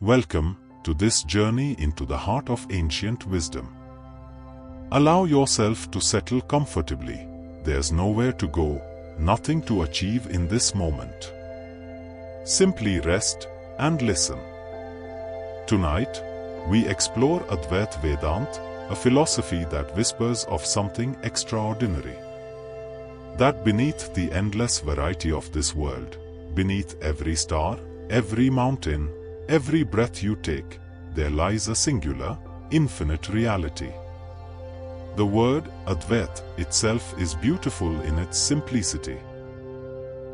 Welcome to this journey into the heart of ancient wisdom. Allow yourself to settle comfortably. There's nowhere to go, nothing to achieve in this moment. Simply rest and listen. Tonight, we explore Advaita Vedanta, a philosophy that whispers of something extraordinary. That beneath the endless variety of this world, beneath every star, every mountain, every breath you take, there lies a singular, infinite reality. The word Advaita itself is beautiful in its simplicity.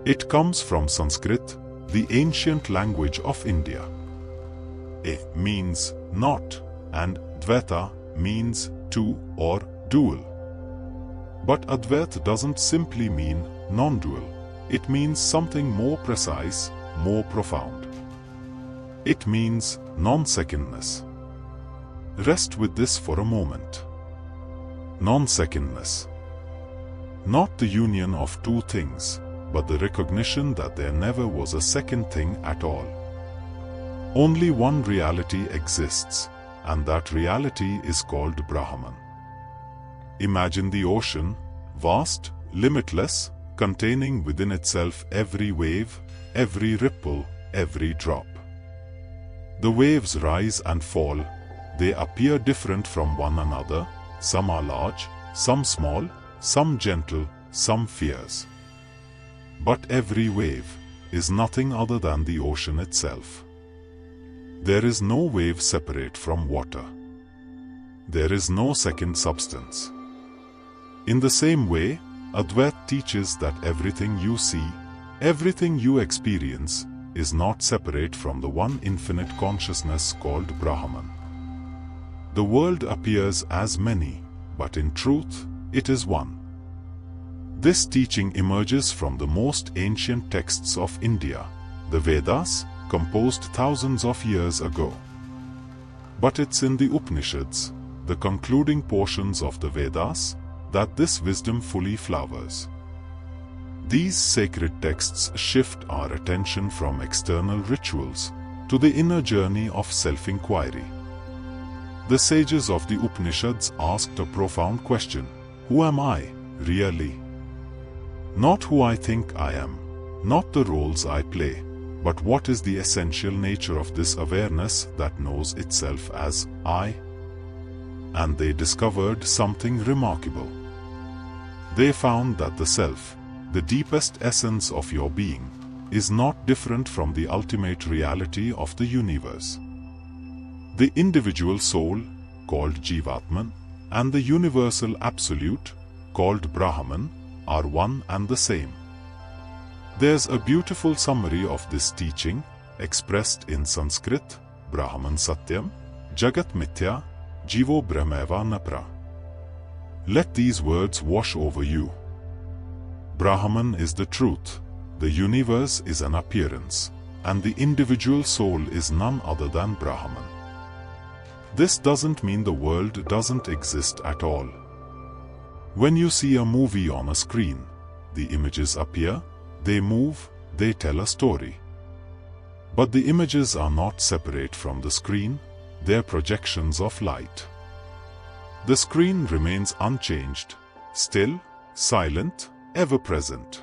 It comes from Sanskrit, the ancient language of India. A means not, and Dvaita means two or dual. But Advaita doesn't simply mean non-dual. It means something more precise, more profound. It means non-secondness. Rest with this for a moment. Non-secondness. Not the union of two things, but the recognition that there never was a second thing at all. Only one reality exists, and that reality is called Brahman. Imagine the ocean, vast, limitless, containing within itself every wave, every ripple, every drop. The waves rise and fall. They appear different from one another. Some are large, some small, some gentle, some fierce. But every wave is nothing other than the ocean itself. There is no wave separate from water. There is no second substance. In the same way, Advaita teaches that everything you see, everything you experience, is not separate from the one infinite consciousness called Brahman. The world appears as many, but in truth, it is one. This teaching emerges from the most ancient texts of India, the Vedas, composed thousands of years ago. But it's in the Upanishads, the concluding portions of the Vedas, that this wisdom fully flowers. These sacred texts shift our attention from external rituals to the inner journey of self-inquiry. The sages of the Upanishads asked a profound question: who am I, really? Not who I think I am, not the roles I play, but what is the essential nature of this awareness that knows itself as I? And they discovered something remarkable. They found that the self, the deepest essence of your being, is not different from the ultimate reality of the universe. The individual soul, called Jivatman, and the universal absolute, called Brahman, are one and the same. There's a beautiful summary of this teaching, expressed in Sanskrit: Brahman Satyam, Jagat Mithya, Jivo Brahmeva Napra. Let these words wash over you. Brahman is the truth, the universe is an appearance, and the individual soul is none other than Brahman. This doesn't mean the world doesn't exist at all. When you see a movie on a screen, the images appear, they move, they tell a story. But the images are not separate from the screen, they're projections of light. The screen remains unchanged, still, silent, ever present.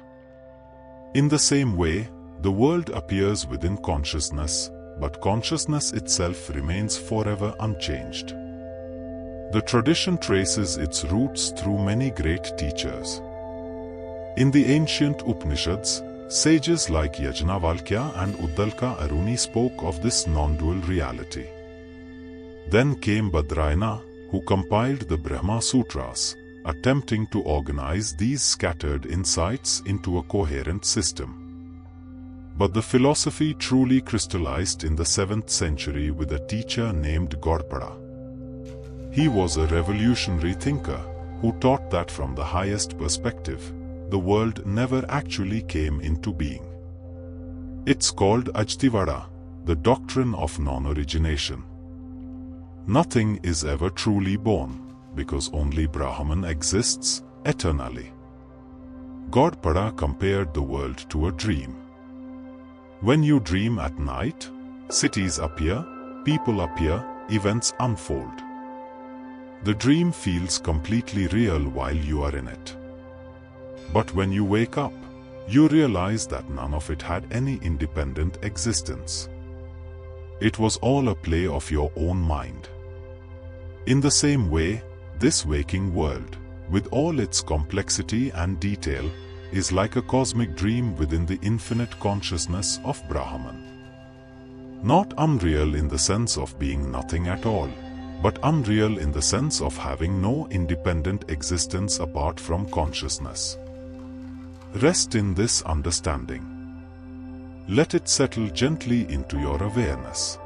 In the same way, the world appears within consciousness, but consciousness itself remains forever unchanged. The tradition traces its roots through many great teachers. In the ancient Upanishads, sages like Yajnavalkya and Uddalaka Aruni spoke of this non-dual reality. Then came Badrayana, who compiled the Brahma Sutras, attempting to organize these scattered insights into a coherent system. But the philosophy truly crystallized in the 7th century with a teacher named Gaudpada. He was a revolutionary thinker who taught that from the highest perspective, the world never actually came into being. It's called Ajtivada, the doctrine of non-origination. Nothing is ever truly born, because only Brahman exists eternally. Gaudpada compared the world to a dream. When you dream at night, Cities appear, people appear, events unfold. The dream feels completely real while you are in it. But when you wake up, you realize that none of it had any independent existence. It was all a play of your own mind. In the same way, this waking world, with all its complexity and detail, is like a cosmic dream within the infinite consciousness of Brahman. Not unreal in the sense of being nothing at all, but unreal in the sense of having no independent existence apart from consciousness. Rest in this understanding. Let it settle gently into your awareness.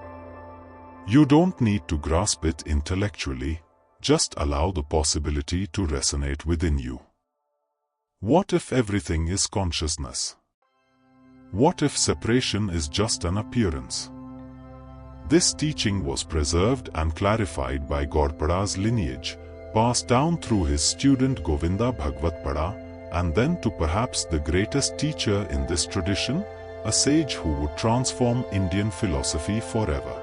You don't need to grasp it intellectually, just allow the possibility to resonate within you. What if everything is consciousness? What if separation is just an appearance? This teaching was preserved and clarified by Gaurpada's lineage, passed down through his student Govinda Bhagwatpada, and then to perhaps the greatest teacher in this tradition, a sage who would transform Indian philosophy forever.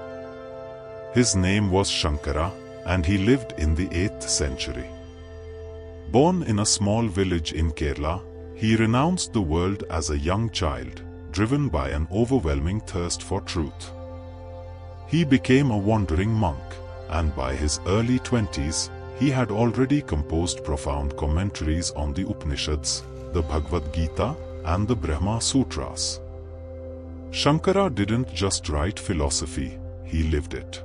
His name was Shankara, and he lived in the 8th century. Born in a small village in Kerala, he renounced the world as a young child, driven by an overwhelming thirst for truth. He became a wandering monk, and by his early 20s, he had already composed profound commentaries on the Upanishads, the Bhagavad Gita, and the Brahma Sutras. Shankara didn't just write philosophy, he lived it.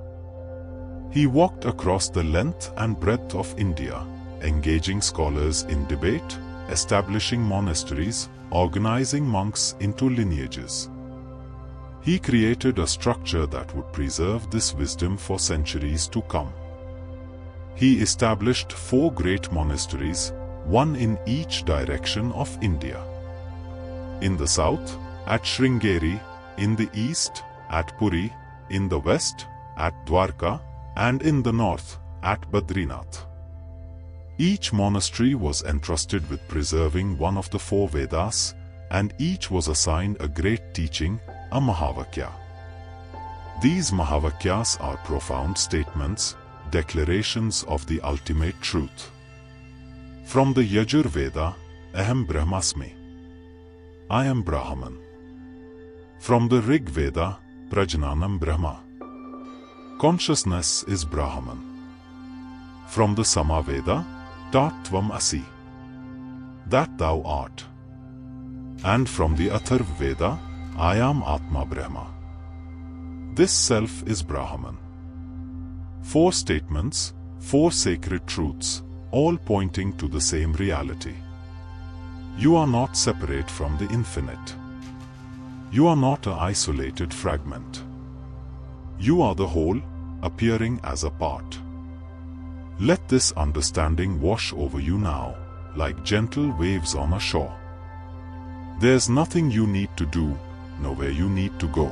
He walked across the length and breadth of India, engaging scholars in debate, establishing monasteries, organizing monks into lineages. He created a structure that would preserve this wisdom for centuries to come. He established 4 great monasteries, one in each direction of India. In the south, at Sringeri, in the east, at Puri, in the west, at Dwarka, and in the north, at Badrinath. Each monastery was entrusted with preserving one of the 4 Vedas, and each was assigned a great teaching, a Mahavakya. These Mahavakyas are profound statements, declarations of the ultimate truth. From the Yajur Veda, Aham Brahmasmi, I am Brahman. From the Rig Veda, Prajnanam Brahma, consciousness is Brahman. From the Samaveda, Tat Tvam Asi, that thou art. And from the Atharv Veda, I am Atma Brahma. This self is Brahman. 4 statements, 4 sacred truths, all pointing to the same reality. You are not separate from the infinite. You are not an isolated fragment. You are the whole, appearing as a part. Let this understanding wash over you now, like gentle waves on a shore. There's nothing you need to do, nowhere you need to go.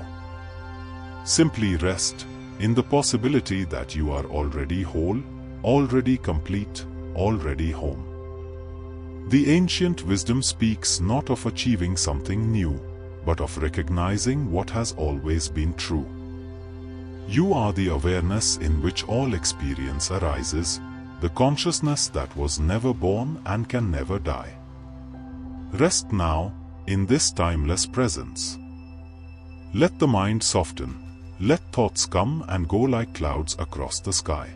Simply rest in the possibility that you are already whole, already complete, already home. The ancient wisdom speaks not of achieving something new, but of recognizing what has always been true. You are the awareness in which all experience arises, the consciousness that was never born and can never die. Rest now, in this timeless presence. Let the mind soften, let thoughts come and go like clouds across the sky.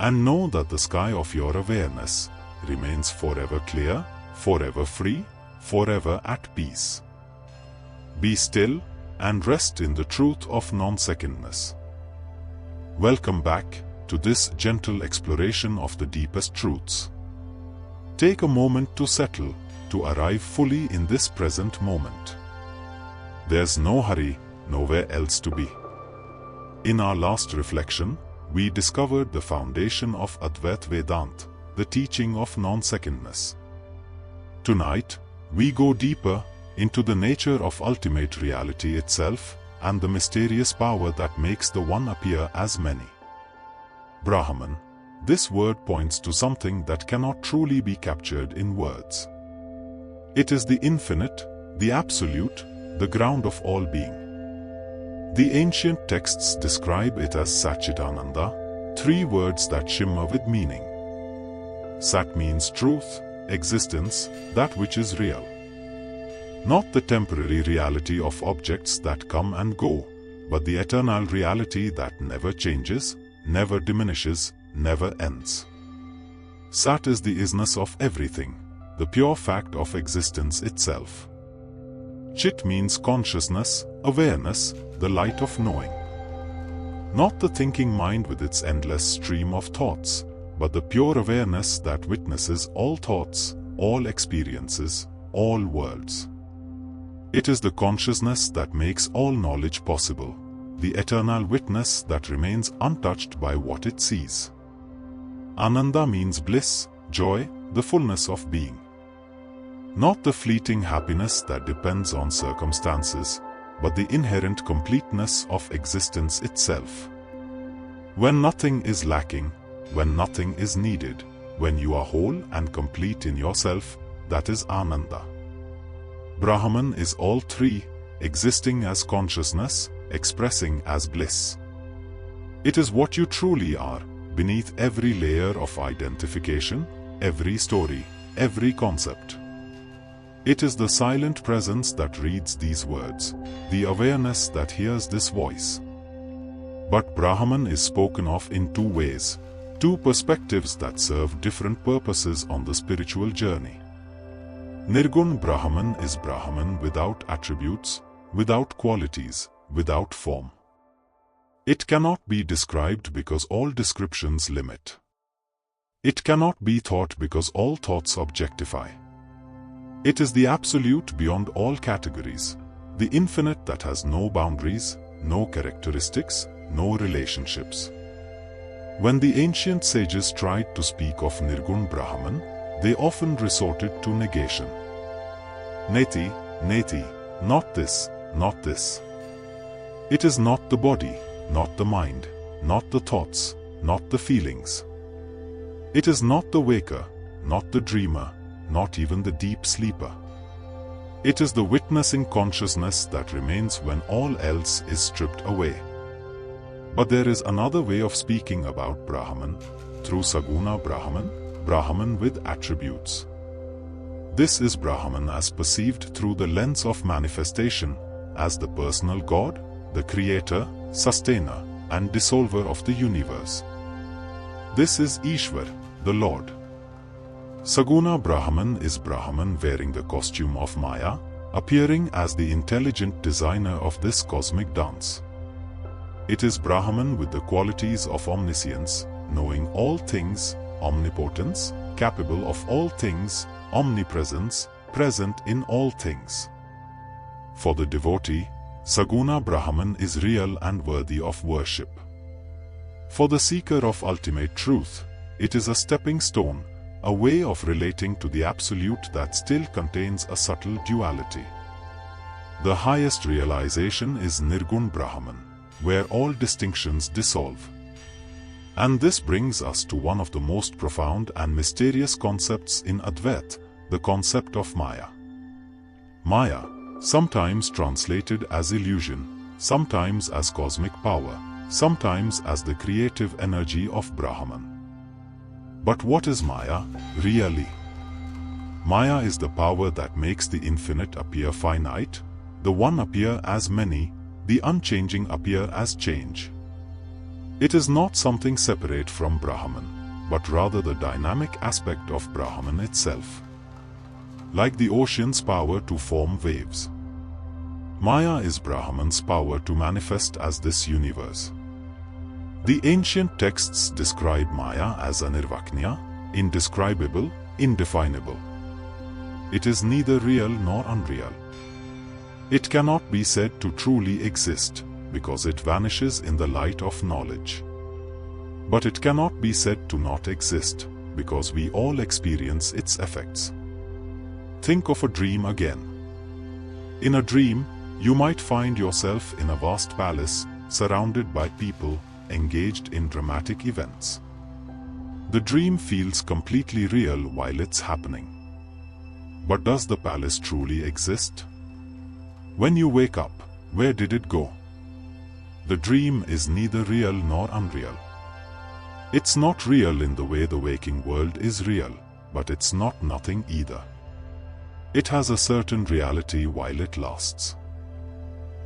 And know that the sky of your awareness remains forever clear, forever free, forever at peace. Be still and rest in the truth of non-secondness. Welcome back to this gentle exploration of the deepest truths. Take a moment to settle, to arrive fully in this present moment. There's no hurry, nowhere else to be. In our last reflection, we discovered the foundation of Advaita Vedanta, the teaching of non-secondness. Tonight, we go deeper into the nature of ultimate reality itself and the mysterious power that makes the one appear as many. Brahman. This word points to something that cannot truly be captured in words. It is the infinite, the absolute, the ground of all being. The ancient texts describe it as Satchitananda, 3 words that shimmer with meaning. Sat means truth, existence, that which is real. Not the temporary reality of objects that come and go, but the eternal reality that never changes, never diminishes, never ends. Sat is the isness of everything, the pure fact of existence itself. Chit means consciousness, awareness, the light of knowing. Not the thinking mind with its endless stream of thoughts, but the pure awareness that witnesses all thoughts, all experiences, all worlds. It is the consciousness that makes all knowledge possible, the eternal witness that remains untouched by what it sees. Ananda means bliss, joy, the fullness of being. Not the fleeting happiness that depends on circumstances, but the inherent completeness of existence itself. When nothing is lacking, when nothing is needed, when you are whole and complete in yourself, that is Ananda. Brahman is all 3, existing as consciousness, expressing as bliss. It is what you truly are, beneath every layer of identification, every story, every concept. It is the silent presence that reads these words, the awareness that hears this voice. But Brahman is spoken of in 2 ways, 2 perspectives that serve different purposes on the spiritual journey. Nirgun Brahman is Brahman without attributes, without qualities, without form. It cannot be described because all descriptions limit. It cannot be thought because all thoughts objectify. It is the absolute beyond all categories, the infinite that has no boundaries, no characteristics, no relationships. When the ancient sages tried to speak of Nirgun Brahman, they often resorted to negation. Neti, neti, not this, not this. It is not the body, not the mind, not the thoughts, not the feelings. It is not the waker, not the dreamer, not even the deep sleeper. It is the witnessing consciousness that remains when all else is stripped away. But there is another way of speaking about Brahman, through Saguna Brahman, Brahman with attributes. This is Brahman as perceived through the lens of manifestation, as the personal God, the creator, sustainer, and dissolver of the universe. This is Ishwar, the Lord. Saguna Brahman is Brahman wearing the costume of Maya, appearing as the intelligent designer of this cosmic dance. It is Brahman with the qualities of omniscience, knowing all things, omnipotence, capable of all things, omnipresence, present in all things. For the devotee, Saguna Brahman is real and worthy of worship. For the seeker of ultimate truth, it is a stepping stone, a way of relating to the Absolute that still contains a subtle duality. The highest realization is Nirgun Brahman, where all distinctions dissolve. And this brings us to one of the most profound and mysterious concepts in Advaita, the concept of Maya. Maya, sometimes translated as illusion, sometimes as cosmic power, sometimes as the creative energy of Brahman. But what is Maya, really? Maya is the power that makes the infinite appear finite, the one appear as many, the unchanging appear as change. It is not something separate from Brahman, but rather the dynamic aspect of Brahman itself. Like the ocean's power to form waves, Maya is Brahman's power to manifest as this universe. The ancient texts describe Maya as Anirvachnya, indescribable, indefinable. It is neither real nor unreal. It cannot be said to truly exist, because it vanishes in the light of knowledge. But it cannot be said to not exist, because we all experience its effects. Think of a dream again. In a dream, you might find yourself in a vast palace, surrounded by people, engaged in dramatic events. The dream feels completely real while it's happening. But does the palace truly exist? When you wake up, where did it go? The dream is neither real nor unreal. It's not real in the way the waking world is real, but it's not nothing either. It has a certain reality while it lasts.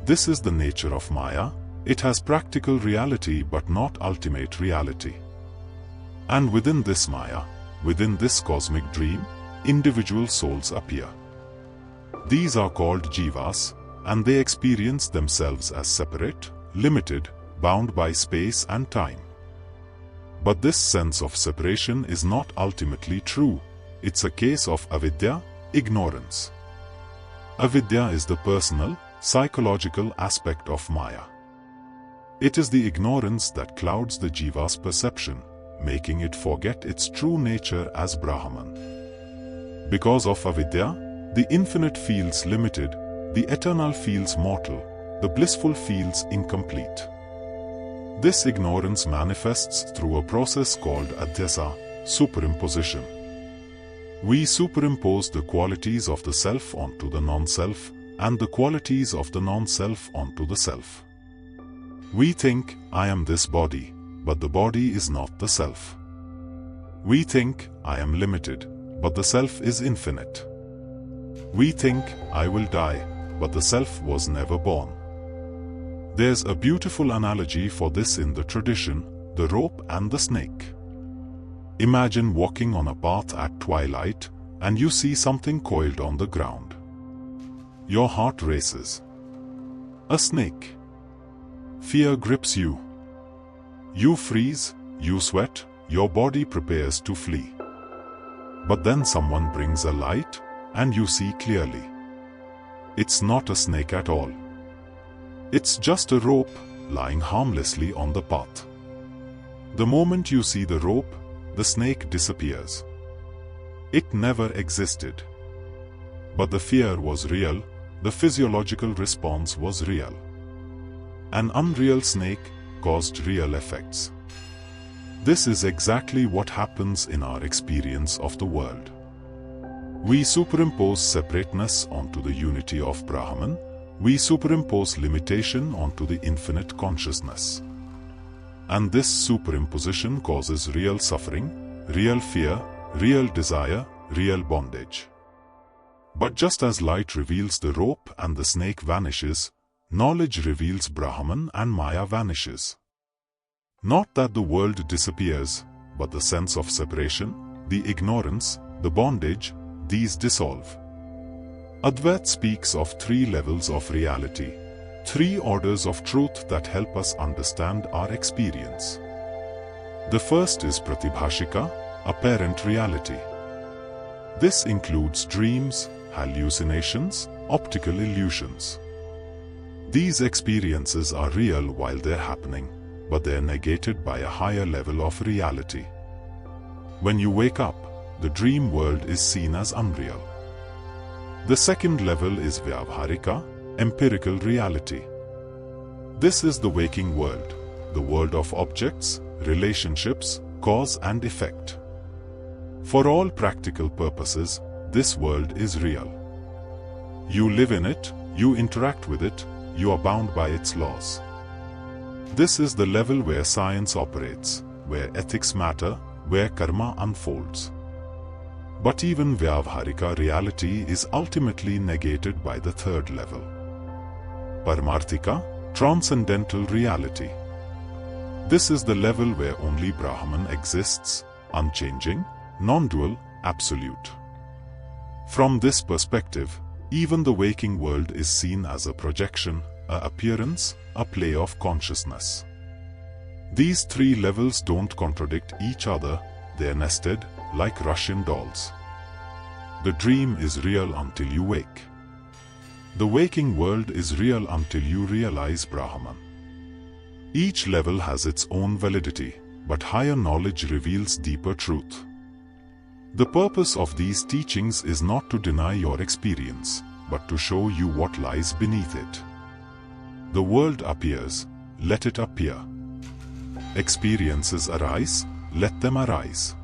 This is the nature of Maya. It has practical reality but not ultimate reality. And within this Maya, within this cosmic dream, individual souls appear. These are called jivas, and they experience themselves as separate, limited, bound by space and time. But this sense of separation is not ultimately true. It's a case of avidya, ignorance. Avidya is the personal, psychological aspect of Maya. It is the ignorance that clouds the jiva's perception, making it forget its true nature as Brahman. Because of avidya, the infinite feels limited, the eternal feels mortal, the blissful feels incomplete. This ignorance manifests through a process called adhyasa, superimposition. We superimpose the qualities of the self onto the non-self, and the qualities of the non-self onto the self. We think, I am this body, but the body is not the self. We think, I am limited, but the self is infinite. We think, I will die, but the self was never born. There's a beautiful analogy for this in the tradition, the rope and the snake. Imagine walking on a path at twilight, and you see something coiled on the ground. Your heart races. A snake. Fear grips you. You freeze, you sweat, your body prepares to flee. But then someone brings a light, and you see clearly. It's not a snake at all. It's just a rope, lying harmlessly on the path. The moment you see the rope, the snake disappears. It never existed. But the fear was real, the physiological response was real. An unreal snake caused real effects. This is exactly what happens in our experience of the world. We superimpose separateness onto the unity of Brahman. We superimpose limitation onto the infinite consciousness. And this superimposition causes real suffering, real fear, real desire, real bondage. But just as light reveals the rope and the snake vanishes, knowledge reveals Brahman and Maya vanishes. Not that the world disappears, but the sense of separation, the ignorance, the bondage, these dissolve. Advaita speaks of 3 levels of reality, 3 orders of truth that help us understand our experience. The first is pratibhashika, apparent reality. This includes dreams, hallucinations, optical illusions. These experiences are real while they're happening, but they're negated by a higher level of reality. When you wake up, the dream world is seen as unreal. The second level is vyavharika, empirical reality. This is the waking world, the world of objects, relationships, cause and effect. For all practical purposes, this world is real. You live in it, you interact with it, you are bound by its laws. This is the level where science operates, where ethics matter, where karma unfolds. But even vyavharika reality is ultimately negated by the third level. Paramarthika, transcendental reality. This is the level where only Brahman exists, unchanging, non-dual, absolute. From this perspective, even the waking world is seen as a projection, an appearance, a play of consciousness. These 3 levels don't contradict each other, they are nested, like Russian dolls. The dream is real until you wake. The waking world is real until you realize Brahman. Each level has its own validity, but higher knowledge reveals deeper truth. The purpose of these teachings is not to deny your experience, but to show you what lies beneath it. The world appears, let it appear. Experiences arise, let them arise.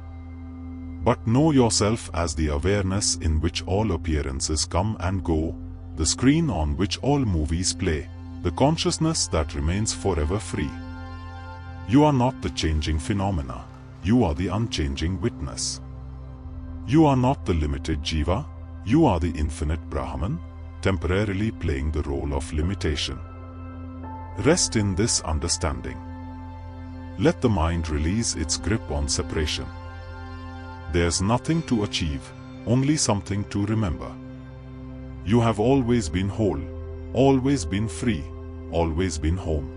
But know yourself as the awareness in which all appearances come and go, the screen on which all movies play, the consciousness that remains forever free. You are not the changing phenomena, you are the unchanging witness. You are not the limited Jiva, you are the infinite Brahman, temporarily playing the role of limitation. Rest in this understanding. Let the mind release its grip on separation. There's nothing to achieve, only something to remember. You have always been whole, always been free, always been home.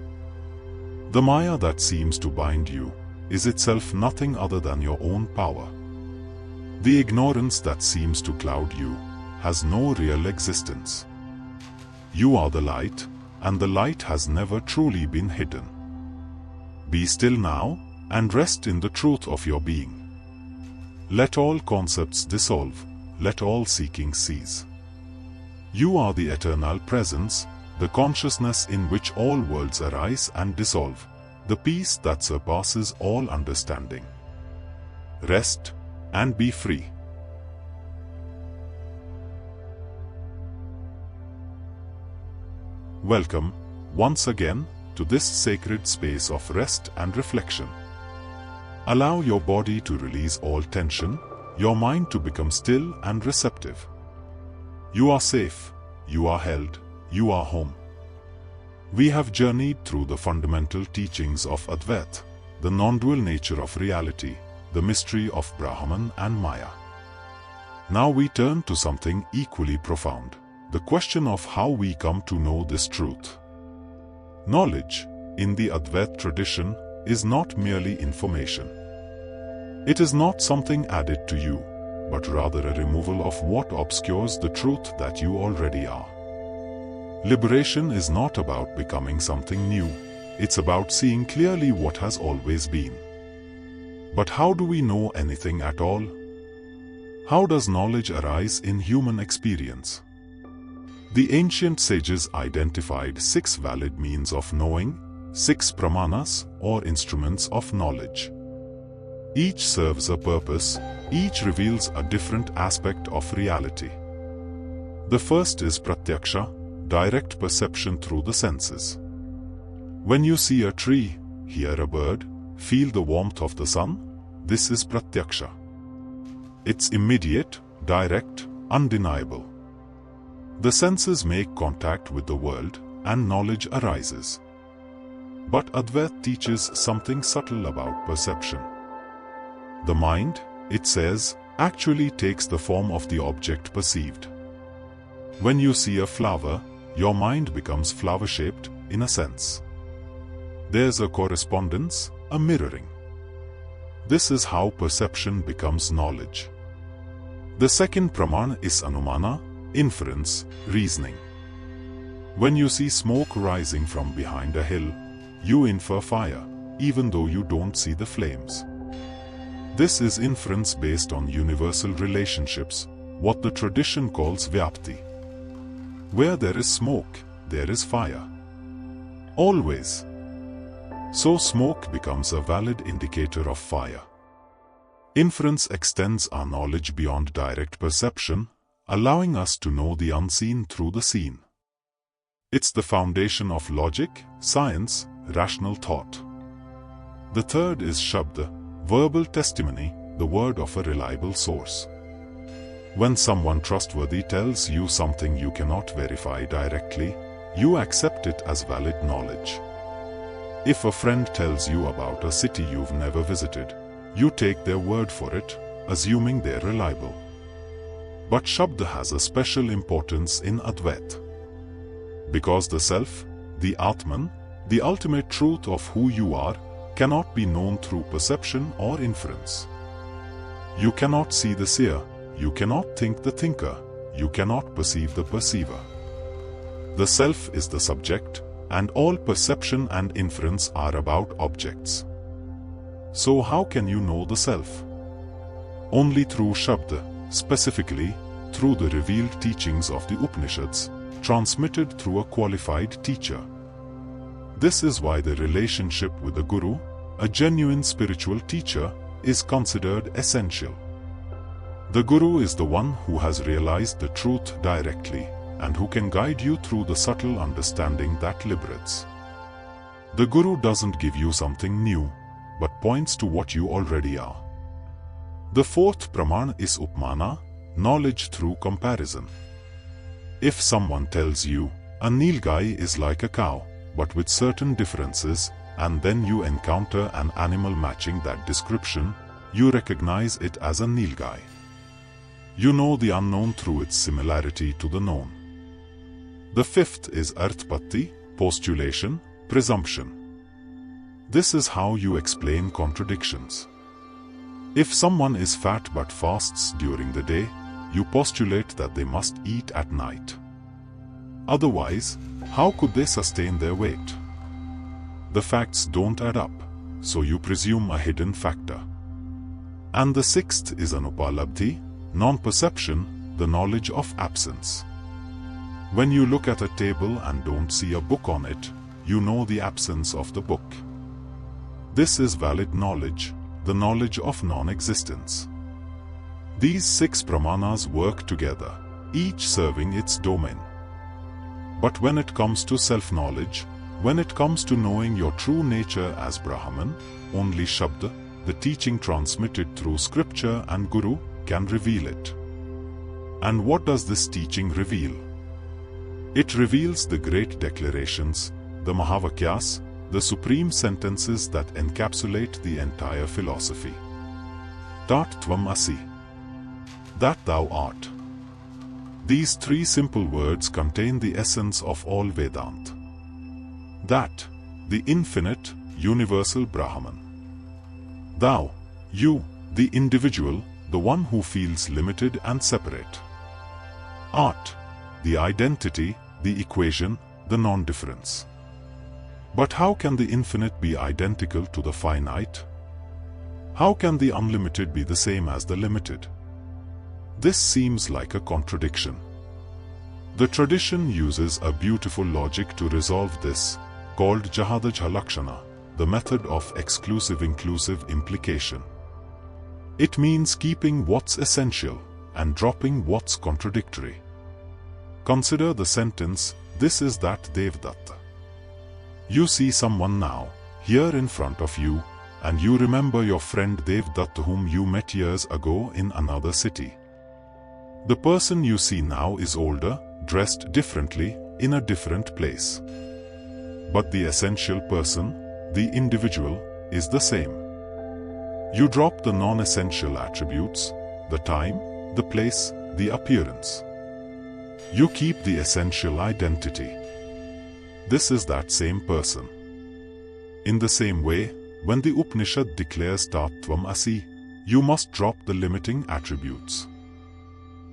The Maya that seems to bind you is itself nothing other than your own power. The ignorance that seems to cloud you has no real existence. You are the light, and the light has never truly been hidden. Be still now, and rest in the truth of your being. Let all concepts dissolve, let all seeking cease. You are the eternal presence, the consciousness in which all worlds arise and dissolve, the peace that surpasses all understanding. Rest, and be free. Welcome, once again, to this sacred space of rest and reflection. Allow your body to release all tension, your mind to become still and receptive. You are safe, you are held, you are home. We have journeyed through the fundamental teachings of Advaita, the non-dual nature of reality, the mystery of Brahman and Maya. Now we turn to something equally profound, the question of how we come to know this truth. Knowledge, in the Advaita tradition, is not merely information. It is not something added to you, but rather a removal of what obscures the truth that you already are. Liberation is not about becoming something new, it's about seeing clearly what has always been. But how do we know anything at all? How does knowledge arise in human experience? The ancient sages identified 6 valid means of knowing, 6 pramanas or instruments of knowledge. Each serves a purpose, each reveals a different aspect of reality. The first is pratyaksha, direct perception through the senses. When you see a tree, hear a bird, feel the warmth of the sun, this is pratyaksha. It's immediate, direct, undeniable. The senses make contact with the world, and knowledge arises. But Advaita teaches something subtle about perception. The mind, it says, actually takes the form of the object perceived. When you see a flower, your mind becomes flower-shaped, in a sense. There's a correspondence, a mirroring. This is how perception becomes knowledge. The second praman is anumana, inference, reasoning. When you see smoke rising from behind a hill, you infer fire, even though you don't see the flames. This is inference based on universal relationships, what the tradition calls vyapti. Where there is smoke, there is fire. Always. So smoke becomes a valid indicator of fire. Inference extends our knowledge beyond direct perception, allowing us to know the unseen through the seen. It's the foundation of logic, science, rational thought. The third is shabda, verbal testimony, the word of a reliable source. When someone trustworthy tells you something you cannot verify directly, you accept it as valid knowledge. If a friend tells you about a city you've never visited, you take their word for it, assuming they're reliable. But Shabda has a special importance in Advaita. Because the self, the Atman, the ultimate truth of who you are, cannot be known through perception or inference. You cannot see the seer, you cannot think the thinker, you cannot perceive the perceiver. The self is the subject, and all perception and inference are about objects. So how can you know the self? Only through Shabda, specifically, through the revealed teachings of the Upanishads, transmitted through a qualified teacher. This is why the relationship with the Guru, a genuine spiritual teacher, is considered essential. The Guru is the one who has realized the truth directly, and who can guide you through the subtle understanding that liberates. The Guru doesn't give you something new, but points to what you already are. The fourth Praman is Upmana, knowledge through comparison. If someone tells you, a Nilgai is like a cow, but with certain differences, and then you encounter an animal matching that description, you recognize it as a Nilgai. You know the unknown through its similarity to the known. The fifth is Arthpatti, postulation, presumption. This is how you explain contradictions. If someone is fat but fasts during the day, you postulate that they must eat at night. Otherwise, how could they sustain their weight? The facts don't add up, so you presume a hidden factor. And the sixth is Anupalabdhi, non-perception, the knowledge of absence. When you look at a table and don't see a book on it, you know the absence of the book. This is valid knowledge, the knowledge of non-existence. These six pramanas work together, each serving its domain. But when it comes to self-knowledge, when it comes to knowing your true nature as Brahman, only Shabda, the teaching transmitted through scripture and Guru, can reveal it. And what does this teaching reveal? It reveals the great declarations, the Mahavakyas, the supreme sentences that encapsulate the entire philosophy. Tat Tvam Asi, that thou art. These three simple words contain the essence of all Vedanta. That, the infinite, universal Brahman. Thou, you, the individual, the one who feels limited and separate. Art, the identity, the equation, the non-difference. But how can the infinite be identical to the finite? How can the unlimited be the same as the limited? This seems like a contradiction. The tradition uses a beautiful logic to resolve this, called Jahadaj Lakshana, the method of exclusive-inclusive implication. It means keeping what's essential and dropping what's contradictory. Consider the sentence, this is that Devdatta. You see someone now, here in front of you, and you remember your friend Devdatta whom you met years ago in another city. The person you see now is older, dressed differently, in a different place. But the essential person, the individual, is the same. You drop the non-essential attributes, the time, the place, the appearance. You keep the essential identity. This is that same person. In the same way, when the Upanishad declares Tat Tvam Asi, you must drop the limiting attributes.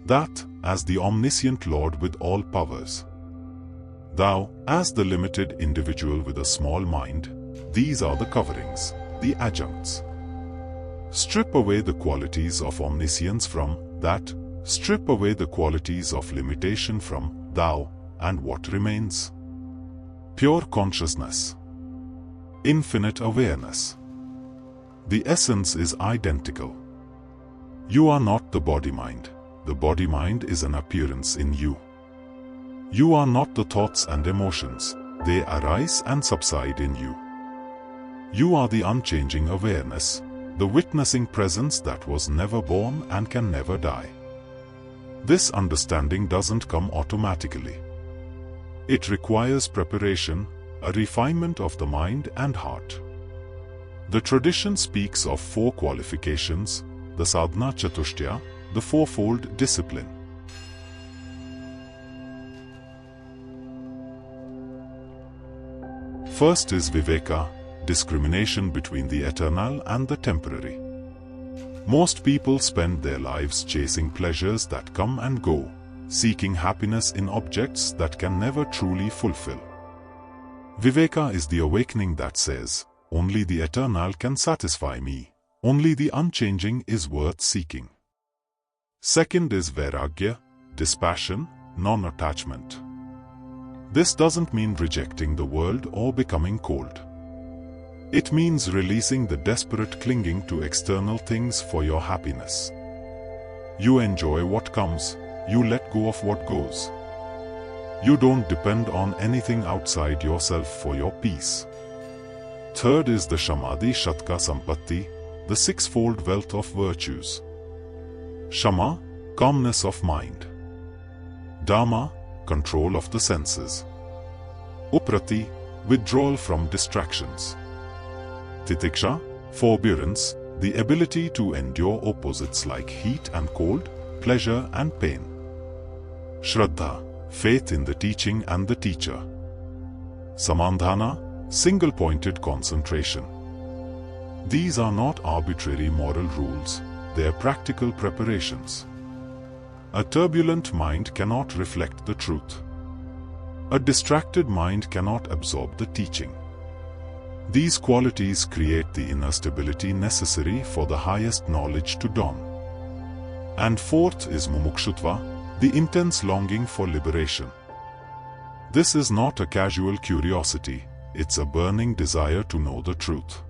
That, as the omniscient Lord with all powers. Thou, as the limited individual with a small mind, these are the coverings, the adjuncts. Strip away the qualities of omniscience from that, strip away the qualities of limitation from thou, and what remains? Pure consciousness. Infinite awareness. The essence is identical. You are not the body-mind. The body-mind is an appearance in you. You are not the thoughts and emotions. They arise and subside in you. You are the unchanging awareness, the witnessing presence that was never born and can never die. This understanding doesn't come automatically. It requires preparation, a refinement of the mind and heart. The tradition speaks of 4 qualifications, the sadhana chatushtya, the fourfold discipline. First is viveka, discrimination between the eternal and the temporary. Most people spend their lives chasing pleasures that come and go, seeking happiness in objects that can never truly fulfill. Viveka is the awakening that says, only the eternal can satisfy me, only the unchanging is worth seeking. Second is vairagya, dispassion, non-attachment. This doesn't mean rejecting the world or becoming cold. It means releasing the desperate clinging to external things for your happiness. You enjoy what comes, you let go of what goes. You don't depend on anything outside yourself for your peace. Third is the Shamadhi Shatka Sampatti, the sixfold wealth of virtues. Shama, calmness of mind. Dhamma, control of the senses. Uprati, withdrawal from distractions. Titiksha, forbearance, the ability to endure opposites like heat and cold, pleasure and pain. Shraddha, faith in the teaching and the teacher. Samandhana, single-pointed concentration. These are not arbitrary moral rules, they are practical preparations. A turbulent mind cannot reflect the truth. A distracted mind cannot absorb the teaching. These qualities create the inner stability necessary for the highest knowledge to dawn. And fourth is mumukshutva, the intense longing for liberation. This is not a casual curiosity, it's a burning desire to know the truth.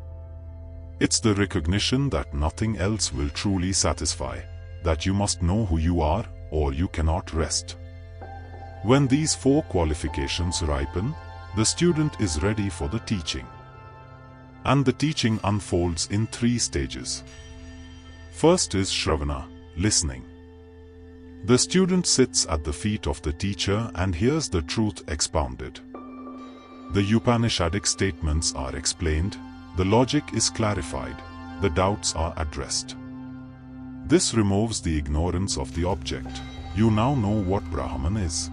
It's the recognition that nothing else will truly satisfy, that you must know who you are, or you cannot rest. When these four qualifications ripen, the student is ready for the teaching. And the teaching unfolds in three stages. First is Shravana, listening. The student sits at the feet of the teacher and hears the truth expounded. The Upanishadic statements are explained, the logic is clarified, the doubts are addressed. This removes the ignorance of the object. You now know what Brahman is.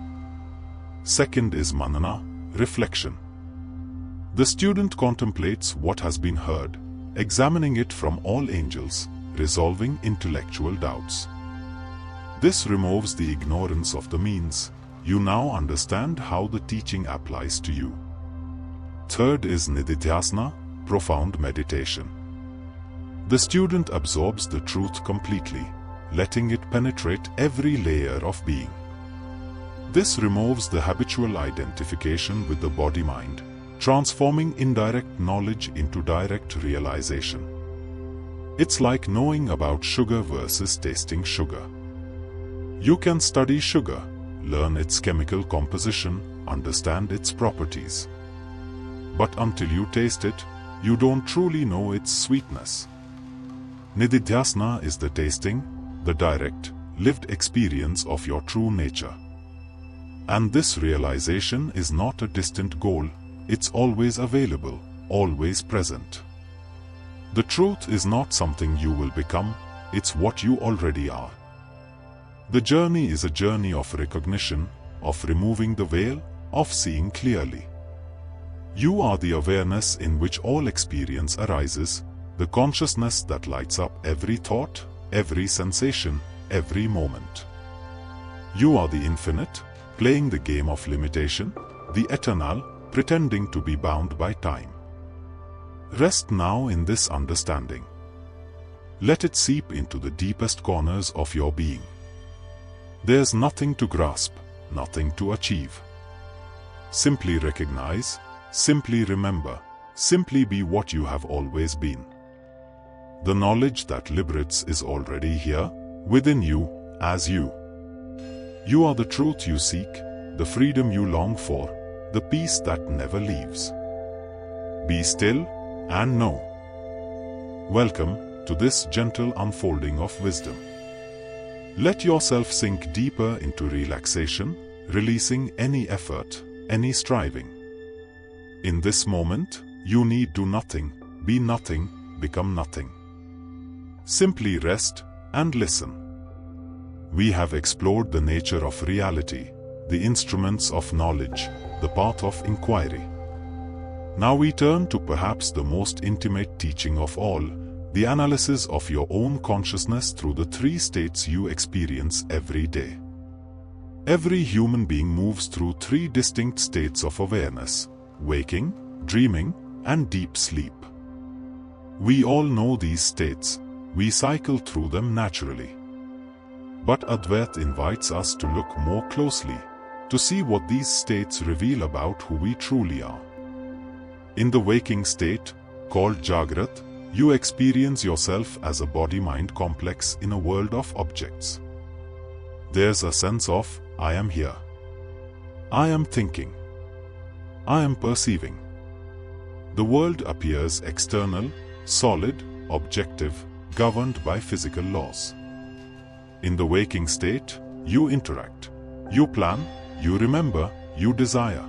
Second is Manana, reflection. The student contemplates what has been heard, examining it from all angles, resolving intellectual doubts. This removes the ignorance of the means. You now understand how the teaching applies to you. Third is Nididhyasana, profound meditation. The student absorbs the truth completely, letting it penetrate every layer of being. This removes the habitual identification with the body-mind, transforming indirect knowledge into direct realization. It's like knowing about sugar versus tasting sugar. You can study sugar, learn its chemical composition, understand its properties. But until you taste it, you don't truly know its sweetness. Nididhyasana is the tasting, the direct, lived experience of your true nature. And this realization is not a distant goal, it's always available, always present. The truth is not something you will become, it's what you already are. The journey is a journey of recognition, of removing the veil, of seeing clearly. You are the awareness in which all experience arises, the consciousness that lights up every thought, every sensation, every moment. You are the infinite, playing the game of limitation, the eternal, pretending to be bound by time. Rest now in this understanding. Let it seep into the deepest corners of your being. There's nothing to grasp, nothing to achieve. Simply recognize, simply remember, simply be what you have always been. The knowledge that liberates is already here, within you, as you. You are the truth you seek, the freedom you long for, the peace that never leaves. Be still and know. Welcome to this gentle unfolding of wisdom. Let yourself sink deeper into relaxation, releasing any effort, any striving. In this moment, you need do nothing, be nothing, become nothing. Simply rest and listen. We have explored the nature of reality, the instruments of knowledge, the path of inquiry. Now we turn to perhaps the most intimate teaching of all, the analysis of your own consciousness through the three states you experience every day. Every human being moves through three distinct states of awareness: waking, dreaming, and deep sleep. We all know these states, we cycle through them naturally. But Advaita invites us to look more closely, to see what these states reveal about who we truly are. In the waking state, called Jagrat, you experience yourself as a body-mind complex in a world of objects. There's a sense of, I am here. I am thinking. I am perceiving. The world appears external, solid, objective, governed by physical laws. In the waking state, you interact. You plan, you remember, you desire.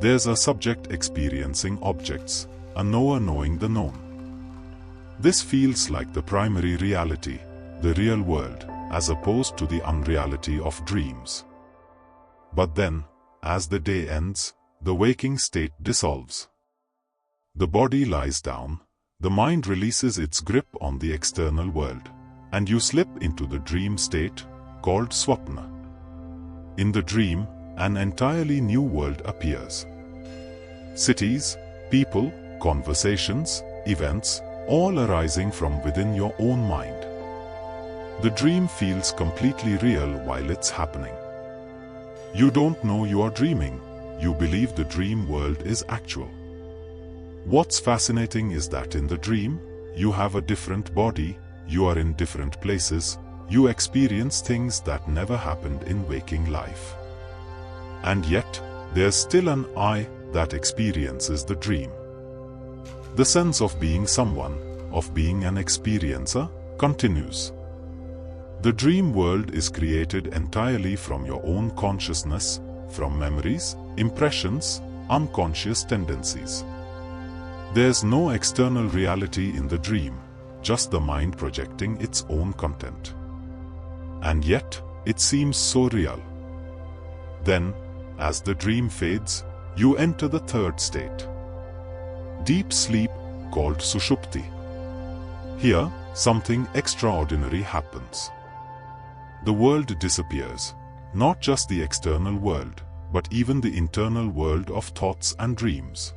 There's a subject experiencing objects, a knower knowing the known. This feels like the primary reality, the real world, as opposed to the unreality of dreams. But then, as the day ends, the waking state dissolves. The body lies down, the mind releases its grip on the external world, and you slip into the dream state, called swapna. In the dream, an entirely new world appears. Cities, people, conversations, events, all arising from within your own mind. The dream feels completely real while it's happening. You don't know you are dreaming, you believe the dream world is actual. What's fascinating is that in the dream, you have a different body, you are in different places, you experience things that never happened in waking life. And yet, there's still an I that experiences the dream. The sense of being someone, of being an experiencer, continues. The dream world is created entirely from your own consciousness, from memories, impressions, unconscious tendencies. There's no external reality in the dream, just the mind projecting its own content. And yet, it seems so real. Then, as the dream fades, you enter the third state. Deep sleep, called sushupti. Here, something extraordinary happens. The world disappears, not just the external world, but even the internal world of thoughts and dreams.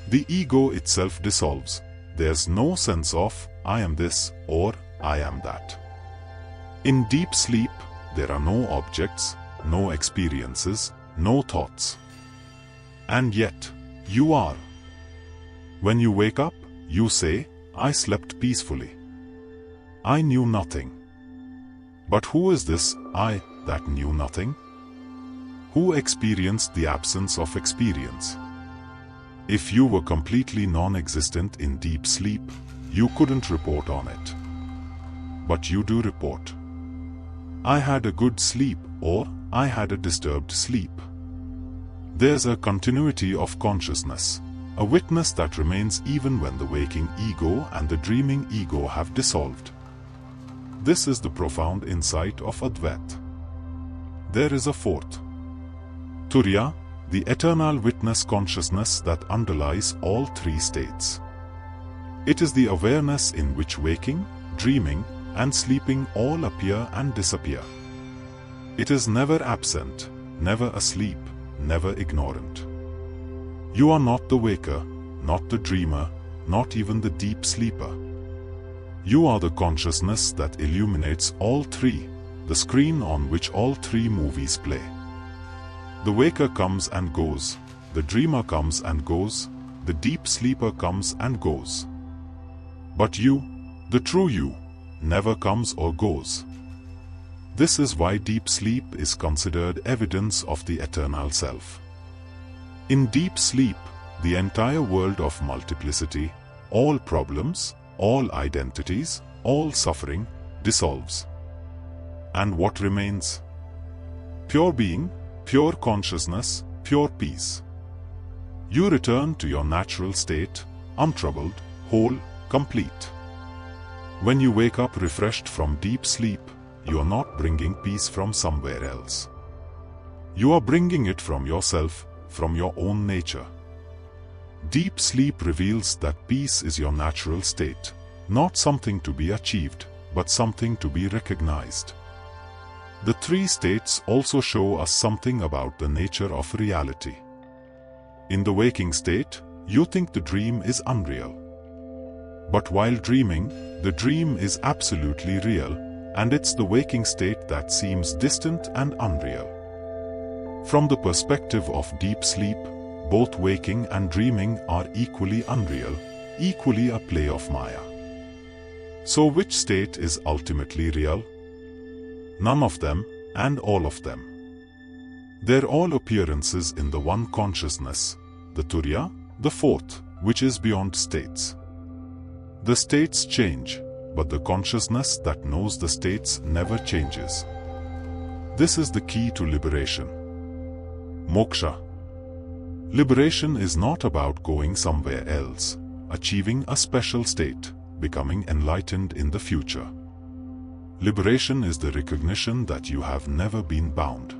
The ego itself dissolves. There's no sense of, I am this, or I am that. In deep sleep, there are no objects, no experiences, no thoughts. And yet, you are. When you wake up, you say, I slept peacefully. I knew nothing. But who is this I that knew nothing? Who experienced the absence of experience? If you were completely non-existent in deep sleep, you couldn't report on it. But you do report. I had a good sleep, or I had a disturbed sleep. There's a continuity of consciousness, a witness that remains even when the waking ego and the dreaming ego have dissolved. This is the profound insight of Advaita. There is a fourth. Turiya, the eternal witness consciousness that underlies all three states. It is the awareness in which waking, dreaming, and sleeping all appear and disappear. It is never absent, never asleep, never ignorant. You are not the waker, not the dreamer, not even the deep sleeper. You are the consciousness that illuminates all three, the screen on which all three movies play. The waker comes and goes, the dreamer comes and goes, the deep sleeper comes and goes. But you, the true you, never comes or goes. This is why deep sleep is considered evidence of the eternal self. In deep sleep, the entire world of multiplicity, all problems, all identities, all suffering, dissolves. And what remains? Pure being, pure consciousness, pure peace. You return to your natural state, untroubled, whole, complete. When you wake up refreshed from deep sleep, you are not bringing peace from somewhere else. You are bringing it from yourself, from your own nature. Deep sleep reveals that peace is your natural state, not something to be achieved, but something to be recognized. The three states also show us something about the nature of reality. In the waking state, you think the dream is unreal. But while dreaming, the dream is absolutely real, and it's the waking state that seems distant and unreal. From the perspective of deep sleep, both waking and dreaming are equally unreal, equally a play of Maya. So which state is ultimately real? None of them, and all of them. They're all appearances in the one consciousness, the Turiya, the fourth, which is beyond states. The states change, but the consciousness that knows the states never changes. This is the key to liberation. Moksha. Liberation is not about going somewhere else, achieving a special state, becoming enlightened in the future. Liberation is the recognition that you have never been bound.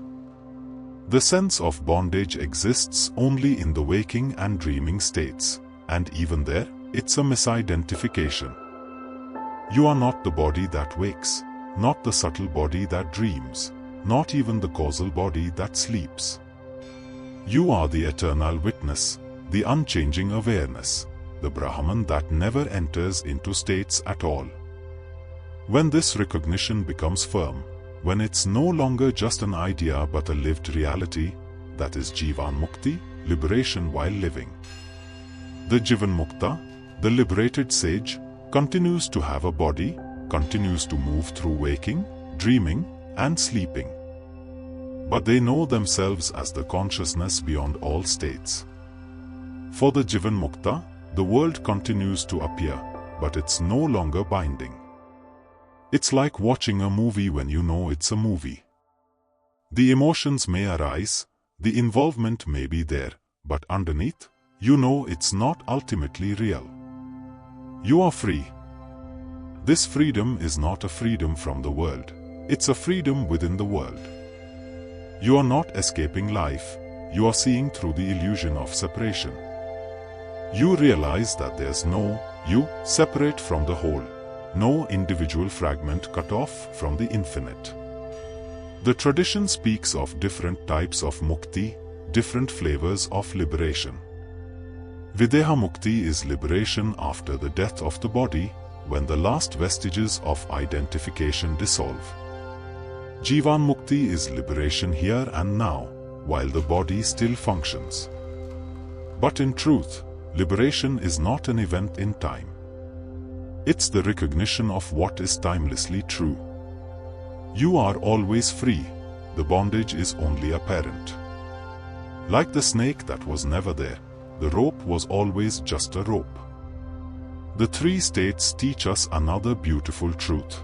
The sense of bondage exists only in the waking and dreaming states, and even there, it's a misidentification. You are not the body that wakes, not the subtle body that dreams, not even the causal body that sleeps. You are the eternal witness, the unchanging awareness, the Brahman that never enters into states at all. When this recognition becomes firm, when it's no longer just an idea but a lived reality, that is Jivan Mukti, liberation while living. The Jivan Mukta, the liberated sage, continues to have a body, continues to move through waking, dreaming, and sleeping. But they know themselves as the consciousness beyond all states. For the Jivan Mukta, the world continues to appear, but it's no longer binding. It's like watching a movie when you know it's a movie. The emotions may arise, the involvement may be there, but underneath, you know it's not ultimately real. You are free. This freedom is not a freedom from the world, it's a freedom within the world. You are not escaping life, you are seeing through the illusion of separation. You realize that there's no you separate from the whole, no individual fragment cut off from the infinite. The tradition speaks of different types of mukti, different flavors of liberation. Videha Mukti is liberation after the death of the body, when the last vestiges of identification dissolve. Jivan Mukti is liberation here and now, while the body still functions. But in truth, liberation is not an event in time. It's the recognition of what is timelessly true. You are always free, the bondage is only apparent. Like the snake that was never there, the rope was always just a rope. The three states teach us another beautiful truth.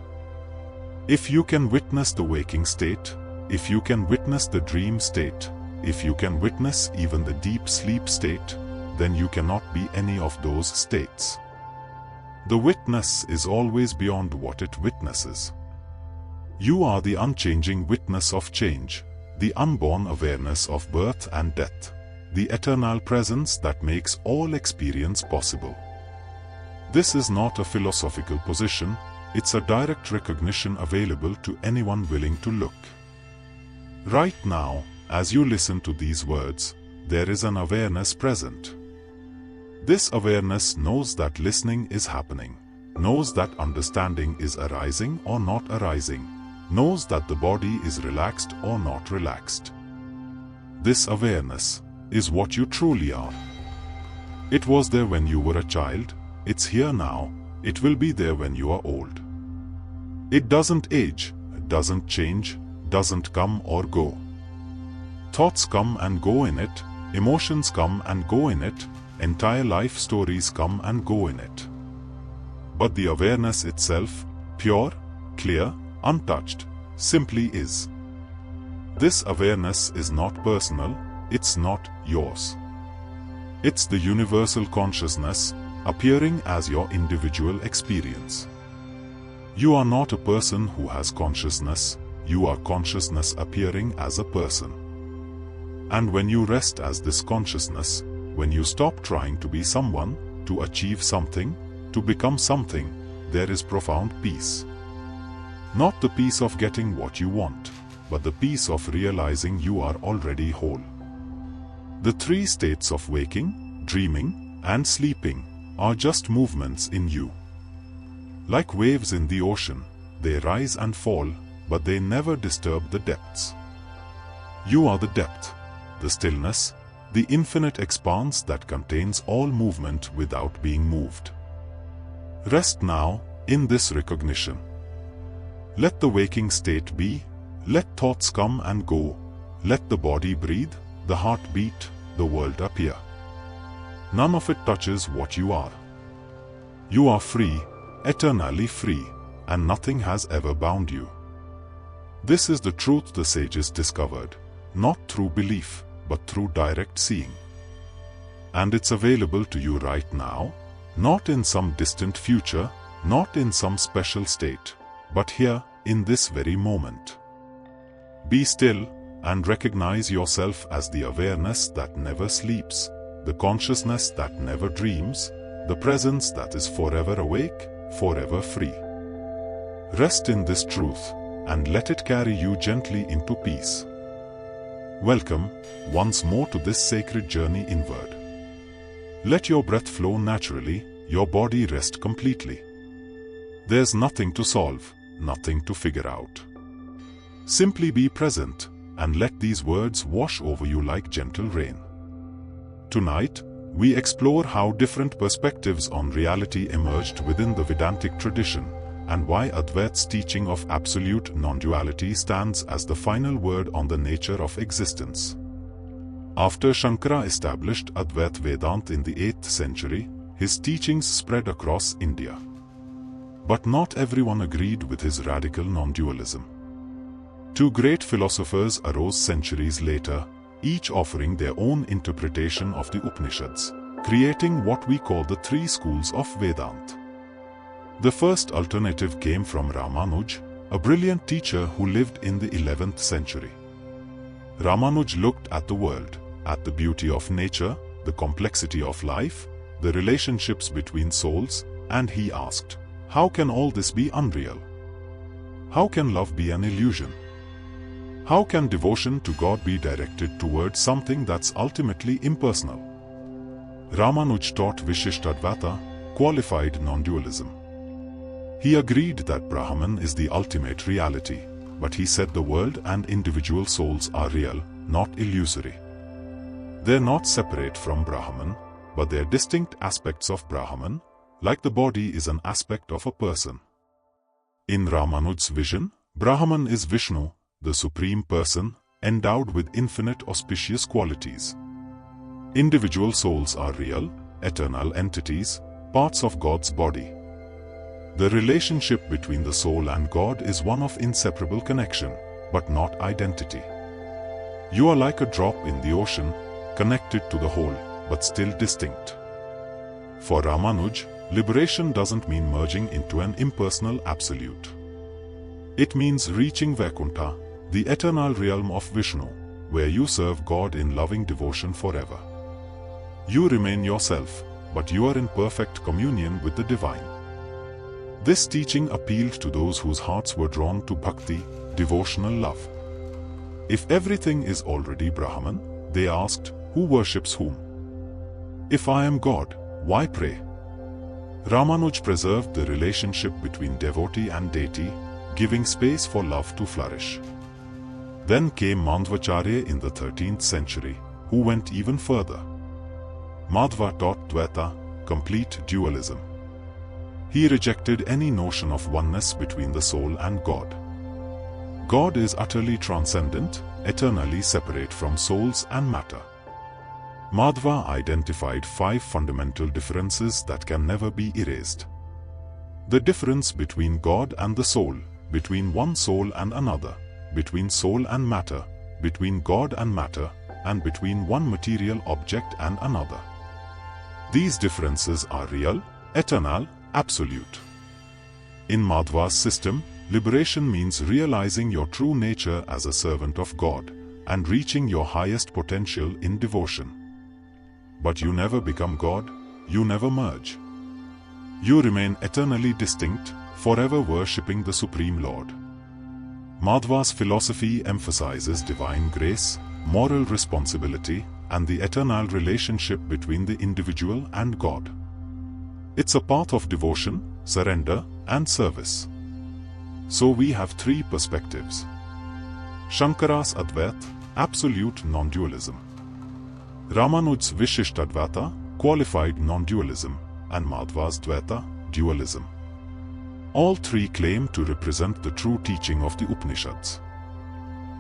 If you can witness the waking state, if you can witness the dream state, if you can witness even the deep sleep state, then you cannot be any of those states. The witness is always beyond what it witnesses. You are the unchanging witness of change, the unborn awareness of birth and death, the eternal presence that makes all experience possible. This is not a philosophical position, it's a direct recognition available to anyone willing to look. Right now, as you listen to these words, there is an awareness present. This awareness knows that listening is happening, knows that understanding is arising or not arising, knows that the body is relaxed or not relaxed. This awareness is what you truly are. It was there when you were a child, it's here now, it will be there when you are old. It doesn't age, doesn't change, doesn't come or go. Thoughts come and go in it, emotions come and go in it, entire life stories come and go in it. But the awareness itself, pure, clear, untouched, simply is. This awareness is not personal, it's not yours. It's the universal consciousness, appearing as your individual experience. You are not a person who has consciousness, you are consciousness appearing as a person. And when you rest as this consciousness, when you stop trying to be someone, to achieve something, to become something, there is profound peace. Not the peace of getting what you want, but the peace of realizing you are already whole. The three states of waking, dreaming, and sleeping are just movements in you. Like waves in the ocean, they rise and fall, but they never disturb the depths. You are the depth, the stillness, the infinite expanse that contains all movement without being moved. Rest now in this recognition. Let the waking state be, let thoughts come and go, Let the body breathe, the heart beat, the world appear. None of it touches what you are. You are free, eternally free, and nothing has ever bound you. This is the truth the sages discovered, not through belief, but through direct seeing. And it's available to you right now, not in some distant future, not in some special state, but here, in this very moment. Be still, and recognize yourself as the awareness that never sleeps, the consciousness that never dreams, the presence that is forever awake, forever free. Rest in this truth, and let it carry you gently into peace. Welcome, once more to this sacred journey inward. Let your breath flow naturally, your body rest completely. There's nothing to solve, nothing to figure out. Simply be present, and let these words wash over you like gentle rain. Tonight, we explore how different perspectives on reality emerged within the Vedantic tradition, and why Advaita's teaching of absolute non-duality stands as the final word on the nature of existence. After Shankara established Advaita Vedanta in the 8th century, his teachings spread across India. But not everyone agreed with his radical non-dualism. Two great philosophers arose centuries later, each offering their own interpretation of the Upanishads, creating what we call the three schools of Vedanta. The first alternative came from Ramanuj, a brilliant teacher who lived in the 11th century. Ramanuj looked at the world, at the beauty of nature, the complexity of life, the relationships between souls, and he asked, how can all this be unreal? How can love be an illusion? How can devotion to God be directed towards something that's ultimately impersonal? Ramanuj taught Vishishtadvaita, qualified non-dualism. He agreed that Brahman is the ultimate reality, but he said the world and individual souls are real, not illusory. They're not separate from Brahman, but they're distinct aspects of Brahman, like the body is an aspect of a person. In Ramanuj's vision, Brahman is Vishnu, the Supreme Person, endowed with infinite auspicious qualities. Individual souls are real, eternal entities, parts of God's body. The relationship between the soul and God is one of inseparable connection, but not identity. You are like a drop in the ocean, connected to the whole, but still distinct. For Ramanuj, liberation doesn't mean merging into an impersonal absolute. It means reaching Vaikuntha, the eternal realm of Vishnu, where you serve God in loving devotion forever. You remain yourself, but you are in perfect communion with the divine. This teaching appealed to those whose hearts were drawn to bhakti, devotional love. If everything is already Brahman, they asked, who worships whom? If I am God, why pray? Ramanuj preserved the relationship between devotee and deity, giving space for love to flourish. Then came Madhvacharya in the 13th century, who went even further. Madhva taught Dvaita, complete dualism. He rejected any notion of oneness between the soul and God. God is utterly transcendent, eternally separate from souls and matter. Madhva identified 5 fundamental differences that can never be erased. The difference between God and the soul, between one soul and another, between soul and matter, between God and matter, and between one material object and another. These differences are real, eternal, absolute. In Madhva's system, liberation means realizing your true nature as a servant of God, and reaching your highest potential in devotion. But you never become God, you never merge. You remain eternally distinct, forever worshipping the Supreme Lord. Madhva's philosophy emphasizes divine grace, moral responsibility, and the eternal relationship between the individual and God. It's a path of devotion, surrender, and service. So we have 3 perspectives. Shankara's Advaita, absolute non-dualism. Ramanuj's Vishishtadvaita, qualified non-dualism, and Madhva's Dvaita, dualism. All 3 claim to represent the true teaching of the Upanishads.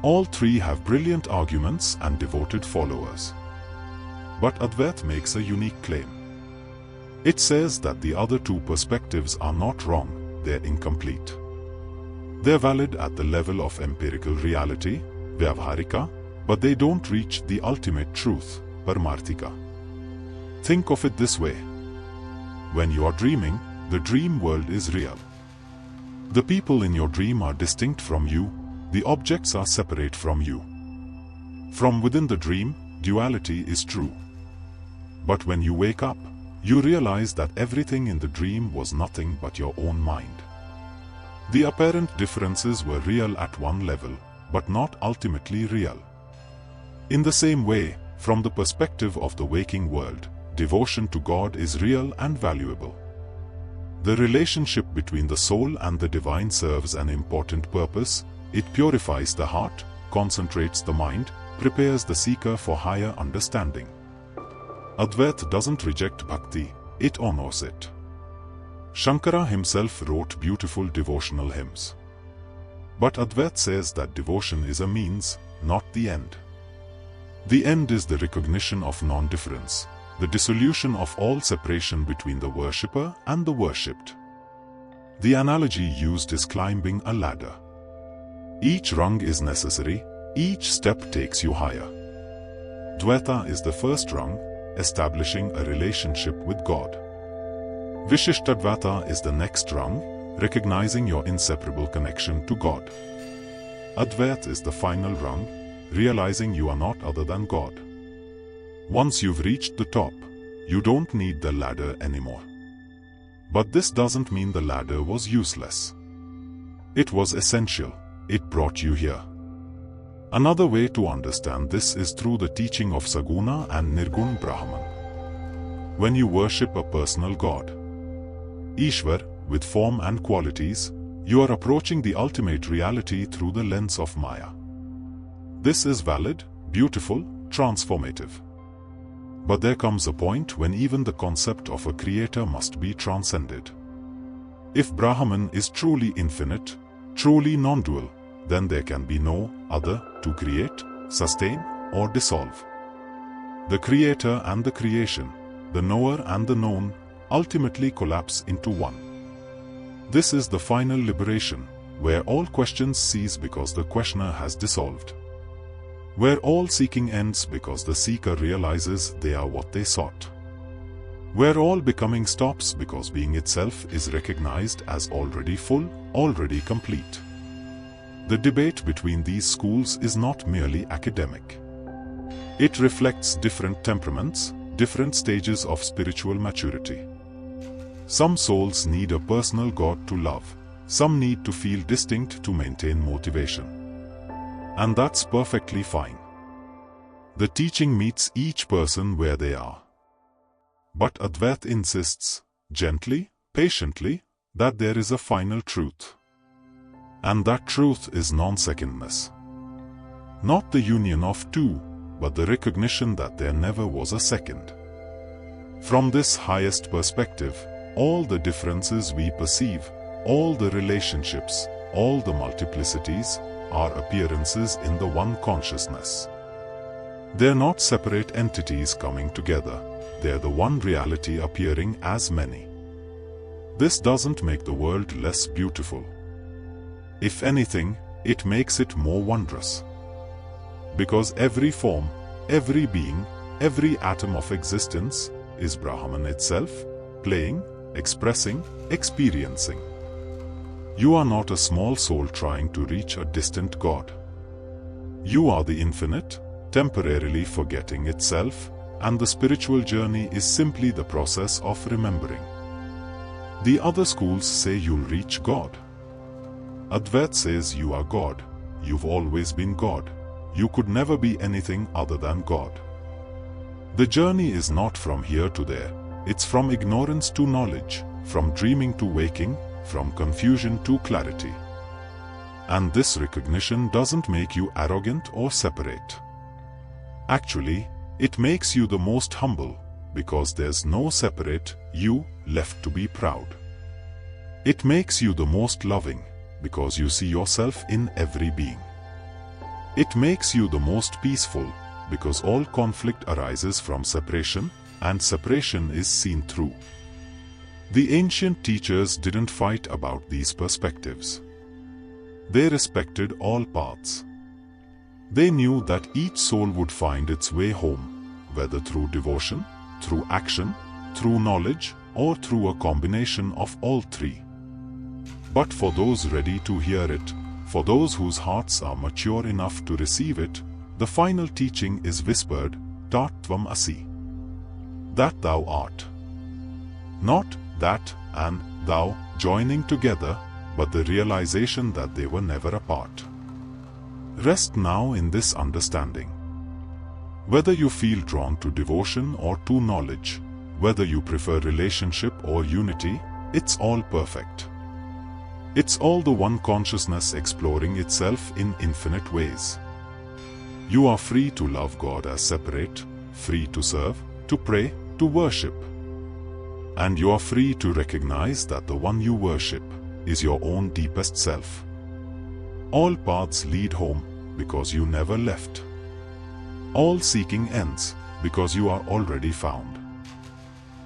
All three have brilliant arguments and devoted followers. But Advaita makes a unique claim. It says that the other two perspectives are not wrong, they're incomplete. They're valid at the level of empirical reality, Vyavharika, but they don't reach the ultimate truth, Paramarthika. Think of it this way. When you are dreaming, the dream world is real. The people in your dream are distinct from you, the objects are separate from you. From within the dream, duality is true. But when you wake up, you realize that everything in the dream was nothing but your own mind. The apparent differences were real at one level, but not ultimately real. In the same way, from the perspective of the waking world, devotion to God is real and valuable. The relationship between the soul and the divine serves an important purpose. It purifies the heart, concentrates the mind, prepares the seeker for higher understanding. Advaita doesn't reject bhakti, it honors it. Shankara himself wrote beautiful devotional hymns. But Advaita says that devotion is a means, not the end. The end is the recognition of non-difference, the dissolution of all separation between the worshipper and the worshipped. The analogy used is climbing a ladder. Each rung is necessary, each step takes you higher. Dvaita is the first rung, establishing a relationship with God. Vishishtadvaita is the next rung, recognizing your inseparable connection to God. Advaita is the final rung, realizing you are not other than God. Once you've reached the top, you don't need the ladder anymore. But this doesn't mean the ladder was useless. It was essential, it brought you here. Another way to understand this is through the teaching of Saguna and Nirgun Brahman. When you worship a personal God, Ishwar, with form and qualities, you are approaching the ultimate reality through the lens of Maya. This is valid, beautiful, transformative. But there comes a point when even the concept of a creator must be transcended. If Brahman is truly infinite, truly non-dual, then there can be no other to create, sustain, or dissolve. The creator and the creation, the knower and the known, ultimately collapse into one. This is the final liberation, where all questions cease because the questioner has dissolved. Where all seeking ends because the seeker realizes they are what they sought. Where all becoming stops because being itself is recognized as already full, already complete. The debate between these schools is not merely academic. It reflects different temperaments, different stages of spiritual maturity. Some souls need a personal God to love, some need to feel distinct to maintain motivation. And that's perfectly fine. The teaching meets each person where they are. But Advaita insists, gently, patiently, that there is a final truth. And that truth is non-secondness. Not the union of two, but the recognition that there never was a second. From this highest perspective, all the differences we perceive, all the relationships, all the multiplicities, are appearances in the one consciousness. They're not separate entities coming together, they're the one reality appearing as many. This doesn't make the world less beautiful. If anything, it makes it more wondrous. Because every form, every being, every atom of existence is Brahman itself, playing, expressing, experiencing. You are not a small soul trying to reach a distant God. You are the infinite, temporarily forgetting itself, and the spiritual journey is simply the process of remembering. The other schools say you'll reach God. Advaita says you are God, you've always been God, you could never be anything other than God. The journey is not from here to there, it's from ignorance to knowledge, from dreaming to waking, from confusion to clarity. And this recognition doesn't make you arrogant or separate. Actually, it makes you the most humble, because there's no separate you left to be proud. It makes you the most loving, because you see yourself in every being. It makes you the most peaceful, because all conflict arises from separation, and separation is seen through. The ancient teachers didn't fight about these perspectives. They respected all paths. They knew that each soul would find its way home, whether through devotion, through action, through knowledge, or through a combination of all three. But for those ready to hear it, for those whose hearts are mature enough to receive it, the final teaching is whispered, Tat Tvam Asi. That thou art. Not that and thou joining together, but the realization that they were never apart. Rest now in this understanding. Whether you feel drawn to devotion or to knowledge, whether you prefer relationship or unity, it's all perfect. It's all the one consciousness exploring itself in infinite ways. You are free to love God as separate, free to serve, to pray, to worship. And you are free to recognize that the one you worship is your own deepest self. All paths lead home because you never left. All seeking ends because you are already found.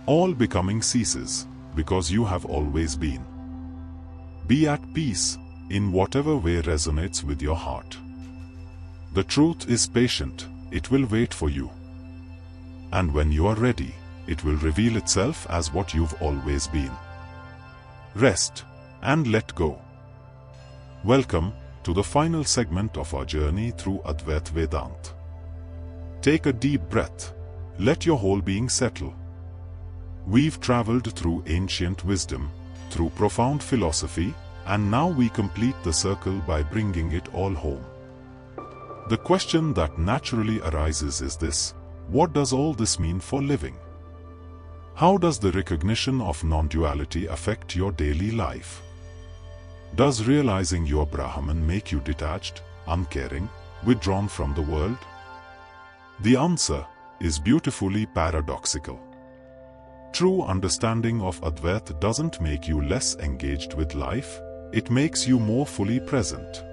All becoming ceases because you have always been. Be at peace in whatever way resonates with your heart. The truth is patient, it will wait for you. And when you are ready, it will reveal itself as what you've always been. Rest and let go. Welcome to the final segment of our journey through Advaita Vedanta. Take a deep breath. Let your whole being settle. We've traveled through ancient wisdom, through profound philosophy, and now we complete the circle by bringing it all home. The question that naturally arises is this: what does all this mean for living? How does the recognition of non-duality affect your daily life? Does realizing you're Brahman make you detached, uncaring, withdrawn from the world? The answer is beautifully paradoxical. True understanding of Advaita doesn't make you less engaged with life, it makes you more fully present.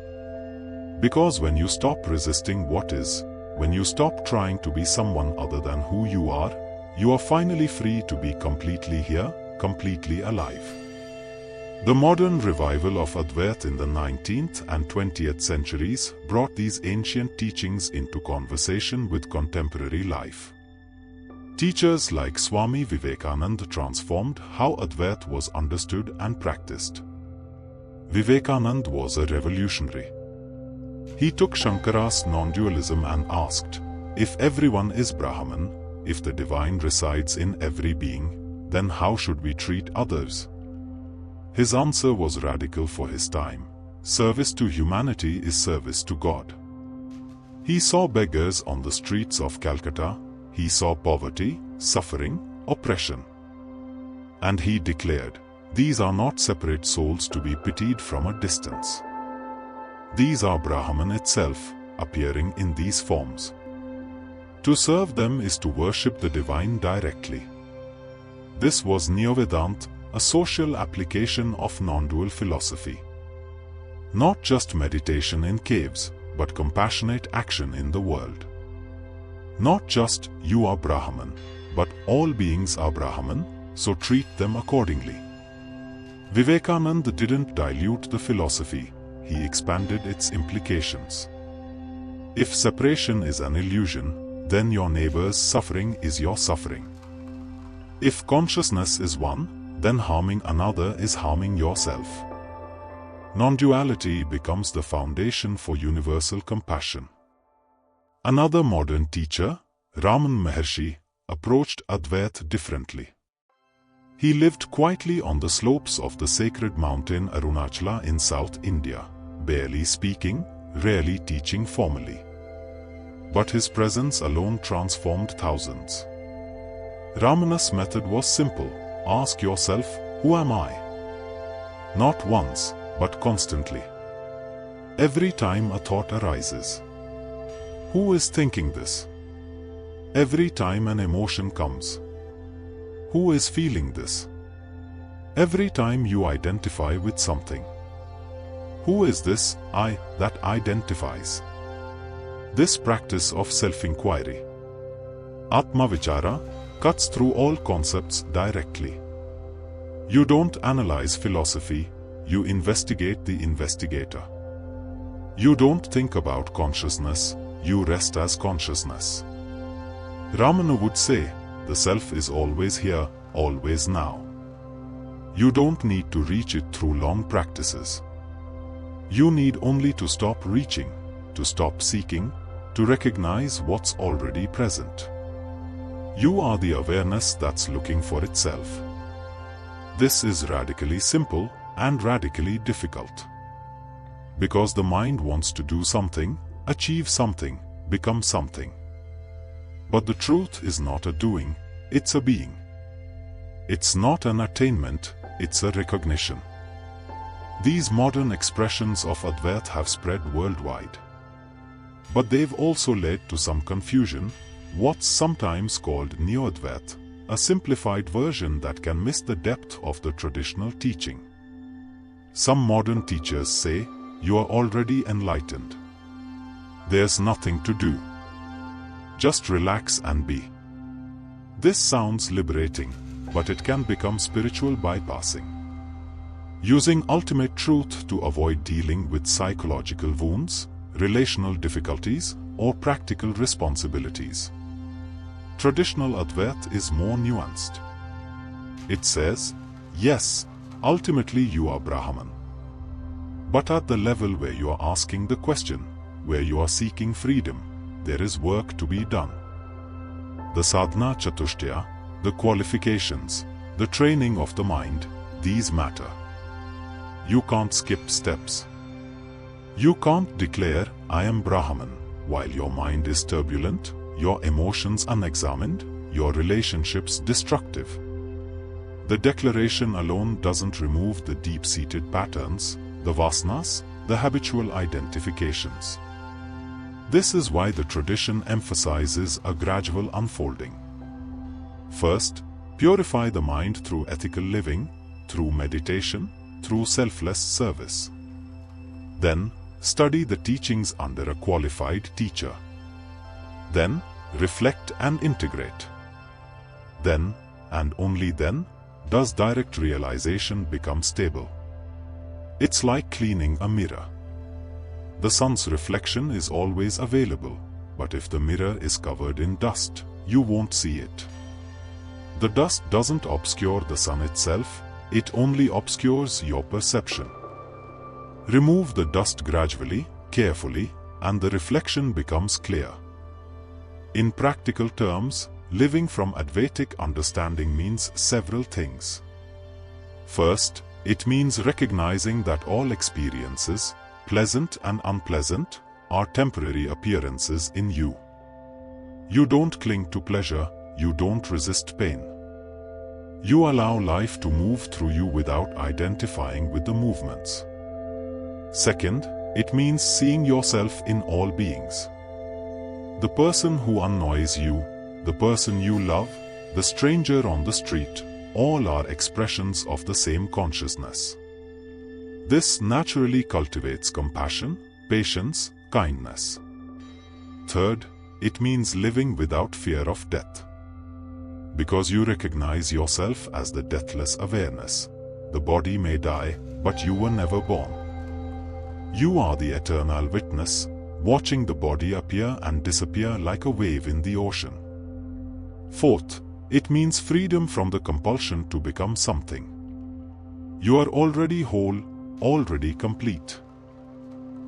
Because when you stop resisting what is, when you stop trying to be someone other than who you are finally free to be completely here, completely alive. The modern revival of Advaita in the 19th and 20th centuries brought these ancient teachings into conversation with contemporary life. Teachers like Swami Vivekananda transformed how Advaita was understood and practiced. Vivekananda was a revolutionary. He took Shankara's non-dualism and asked, if everyone is Brahman, if the divine resides in every being, then how should we treat others? His answer was radical for his time. Service to humanity is service to God. He saw beggars on the streets of Calcutta. He saw poverty, suffering, oppression. And he declared, these are not separate souls to be pitied from a distance. These are Brahman itself, appearing in these forms. To serve them is to worship the divine directly. This was Neo-Vedanta, a social application of non-dual philosophy. Not just meditation in caves, but compassionate action in the world. Not just you are Brahman, but all beings are Brahman, so treat them accordingly. Vivekananda didn't dilute the philosophy, he expanded its implications. If separation is an illusion, then your neighbor's suffering is your suffering. If consciousness is one, then harming another is harming yourself. Non-duality becomes the foundation for universal compassion. Another modern teacher, Raman Maharshi, approached Advaita differently. He lived quietly on the slopes of the sacred mountain Arunachala in South India, barely speaking, rarely teaching formally. But his presence alone transformed thousands. Ramana's method was simple. Ask yourself, who am I? Not once, but constantly. Every time a thought arises. Who is thinking this? Every time an emotion comes. Who is feeling this? Every time you identify with something. Who is this I that identifies? This practice of self-inquiry, Atma Vichara, cuts through all concepts directly. You don't analyze philosophy, you investigate the investigator. You don't think about consciousness, you rest as consciousness. Ramana would say, the self is always here, always now. You don't need to reach it through long practices. You need only to stop reaching, to stop seeking, to recognize what's already present. You are the awareness that's looking for itself. This is radically simple and radically difficult. Because the mind wants to do something, achieve something, become something. But the truth is not a doing, it's a being. It's not an attainment, it's a recognition. These modern expressions of Advaita have spread worldwide. But they've also led to some confusion, what's sometimes called Neo-Advaita, a simplified version that can miss the depth of the traditional teaching. Some modern teachers say, you are already enlightened. There's nothing to do. Just relax and be. This sounds liberating, but it can become spiritual bypassing. Using ultimate truth to avoid dealing with psychological wounds, relational difficulties, or practical responsibilities. Traditional Advaita is more nuanced. It says, yes, ultimately you are Brahman. But at the level where you are asking the question, where you are seeking freedom, there is work to be done. The sadhana chatushtaya, the qualifications, the training of the mind, these matter. You can't skip steps. You can't declare, I am Brahman, while your mind is turbulent, your emotions unexamined, your relationships destructive. The declaration alone doesn't remove the deep-seated patterns, the vasanas, the habitual identifications. This is why the tradition emphasizes a gradual unfolding. First, purify the mind through ethical living, through meditation, through selfless service. Then, study the teachings under a qualified teacher. Then, reflect and integrate. Then, and only then, does direct realization become stable. It's like cleaning a mirror. The sun's reflection is always available, but if the mirror is covered in dust, you won't see it. The dust doesn't obscure the sun itself, it only obscures your perception. Remove the dust gradually, carefully, and the reflection becomes clear. In practical terms, living from Advaitic understanding means several things. First, it means recognizing that all experiences, pleasant and unpleasant, are temporary appearances in you. You don't cling to pleasure, you don't resist pain. You allow life to move through you without identifying with the movements. Second, it means seeing yourself in all beings. The person who annoys you, the person you love, the stranger on the street, all are expressions of the same consciousness. This naturally cultivates compassion, patience, kindness. Third, it means living without fear of death. Because you recognize yourself as the deathless awareness. The body may die, but you were never born. You are the eternal witness, watching the body appear and disappear like a wave in the ocean. Fourth, it means freedom from the compulsion to become something. You are already whole, already complete.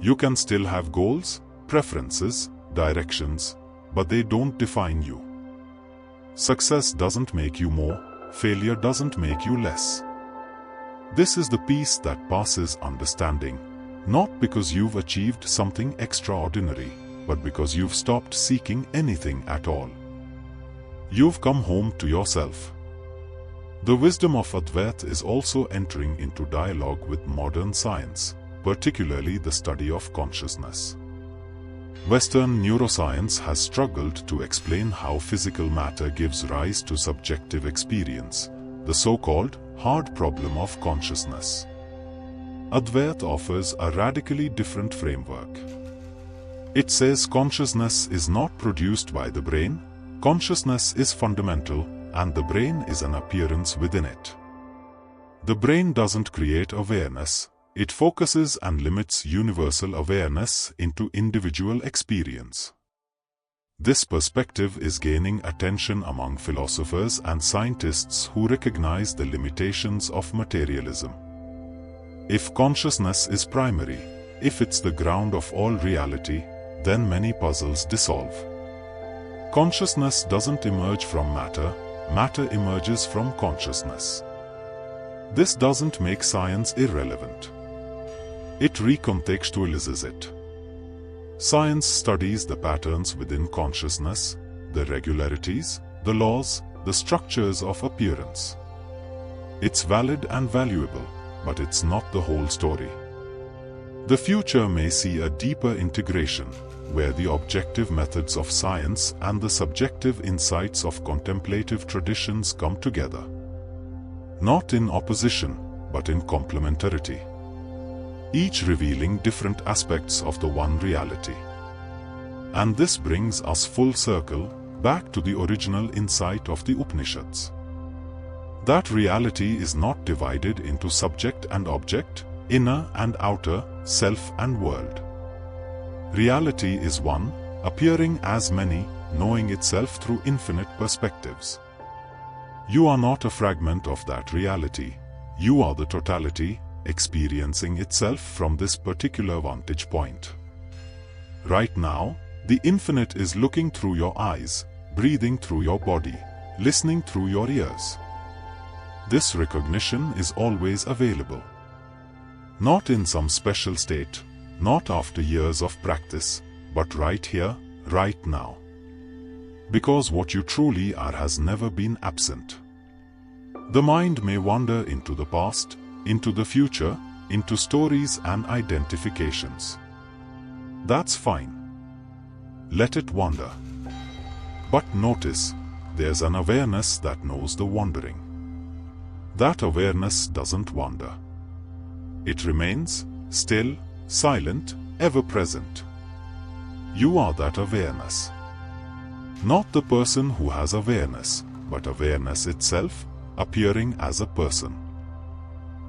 You can still have goals, preferences, directions, but they don't define you. Success doesn't make you more, failure doesn't make you less. This is the peace that passes understanding, not because you've achieved something extraordinary, but because you've stopped seeking anything at all. You've come home to yourself. The wisdom of Advaita is also entering into dialogue with modern science, particularly the study of consciousness. Western neuroscience has struggled to explain how physical matter gives rise to subjective experience, the so-called hard problem of consciousness. Advaita offers a radically different framework. It says consciousness is not produced by the brain, consciousness is fundamental, and the brain is an appearance within it. The brain doesn't create awareness, it focuses and limits universal awareness into individual experience. This perspective is gaining attention among philosophers and scientists who recognize the limitations of materialism. If consciousness is primary, if it's the ground of all reality, then many puzzles dissolve. Consciousness doesn't emerge from matter, matter emerges from consciousness. This doesn't make science irrelevant. It recontextualizes it. Science studies the patterns within consciousness, the regularities, the laws, the structures of appearance. It's valid and valuable, but it's not the whole story. The future may see a deeper integration, where the objective methods of science and the subjective insights of contemplative traditions come together. Not in opposition, but in complementarity. Each revealing different aspects of the one reality. And this brings us full circle, back to the original insight of the Upanishads. That reality is not divided into subject and object, inner and outer, self and world. Reality is one, appearing as many, knowing itself through infinite perspectives. You are not a fragment of that reality. You are the totality, experiencing itself from this particular vantage point. Right now, the infinite is looking through your eyes, breathing through your body, listening through your ears. This recognition is always available. Not in some special state, not after years of practice, but right here, right now. Because what you truly are has never been absent. The mind may wander into the past, into the future, into stories and identifications. That's fine. Let it wander. But notice, there's an awareness that knows the wandering. That awareness doesn't wander. It remains, still, silent, ever present. You are that awareness. Not the person who has awareness, but awareness itself, appearing as a person.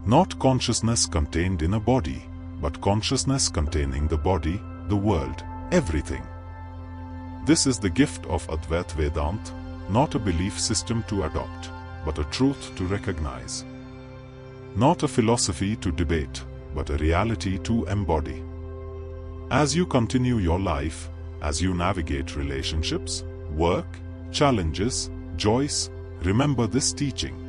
Not consciousness contained in a body, but consciousness containing the body, the world, everything. This is the gift of Advaita Vedanta, not a belief system to adopt, but a truth to recognize. Not a philosophy to debate, but a reality to embody. As you continue your life, as you navigate relationships, work, challenges, joys, remember this teaching.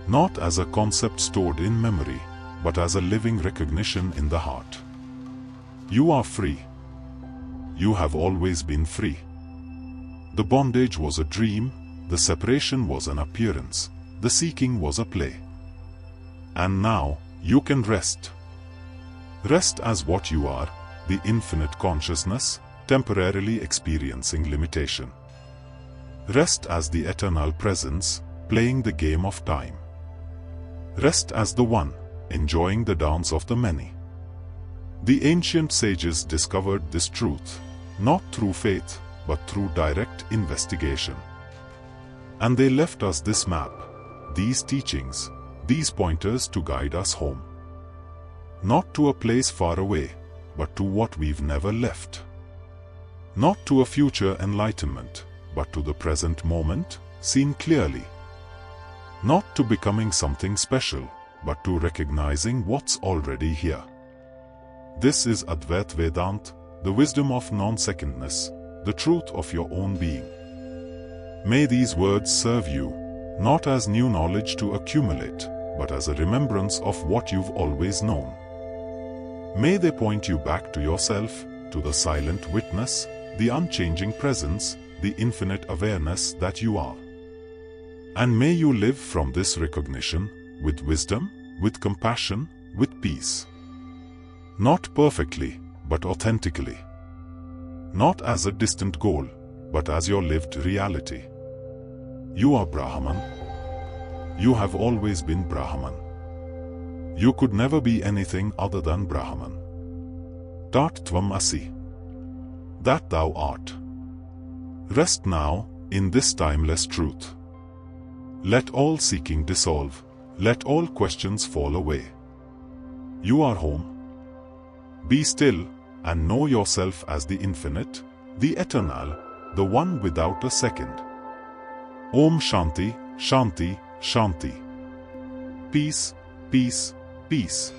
Not as a concept stored in memory, but as a living recognition in the heart. You are free. You have always been free. The bondage was a dream, the separation was an appearance, the seeking was a play. And now, you can rest. Rest as what you are, the infinite consciousness, temporarily experiencing limitation. Rest as the eternal presence, playing the game of time. Rest as the one, enjoying the dance of the many. The ancient sages discovered this truth, not through faith, but through direct investigation. And they left us this map, these teachings, these pointers to guide us home. Not to a place far away, but to what we've never left. Not to a future enlightenment, but to the present moment, seen clearly. Not to becoming something special, but to recognizing what's already here. This is Advaita Vedanta, the wisdom of non-secondness, the truth of your own being. May these words serve you, not as new knowledge to accumulate, but as a remembrance of what you've always known. May they point you back to yourself, to the silent witness, the unchanging presence, the infinite awareness that you are. And may you live from this recognition, with wisdom, with compassion, with peace. Not perfectly, but authentically. Not as a distant goal, but as your lived reality. You are Brahman. You have always been Brahman. You could never be anything other than Brahman. Tat Tvam Asi. that thou art. Rest now, in this timeless truth. Let all seeking dissolve, let all questions fall away. You are home. Be still, and know yourself as the infinite, the eternal, the one without a second. Om Shanti, Shanti, Shanti. Peace, peace, peace.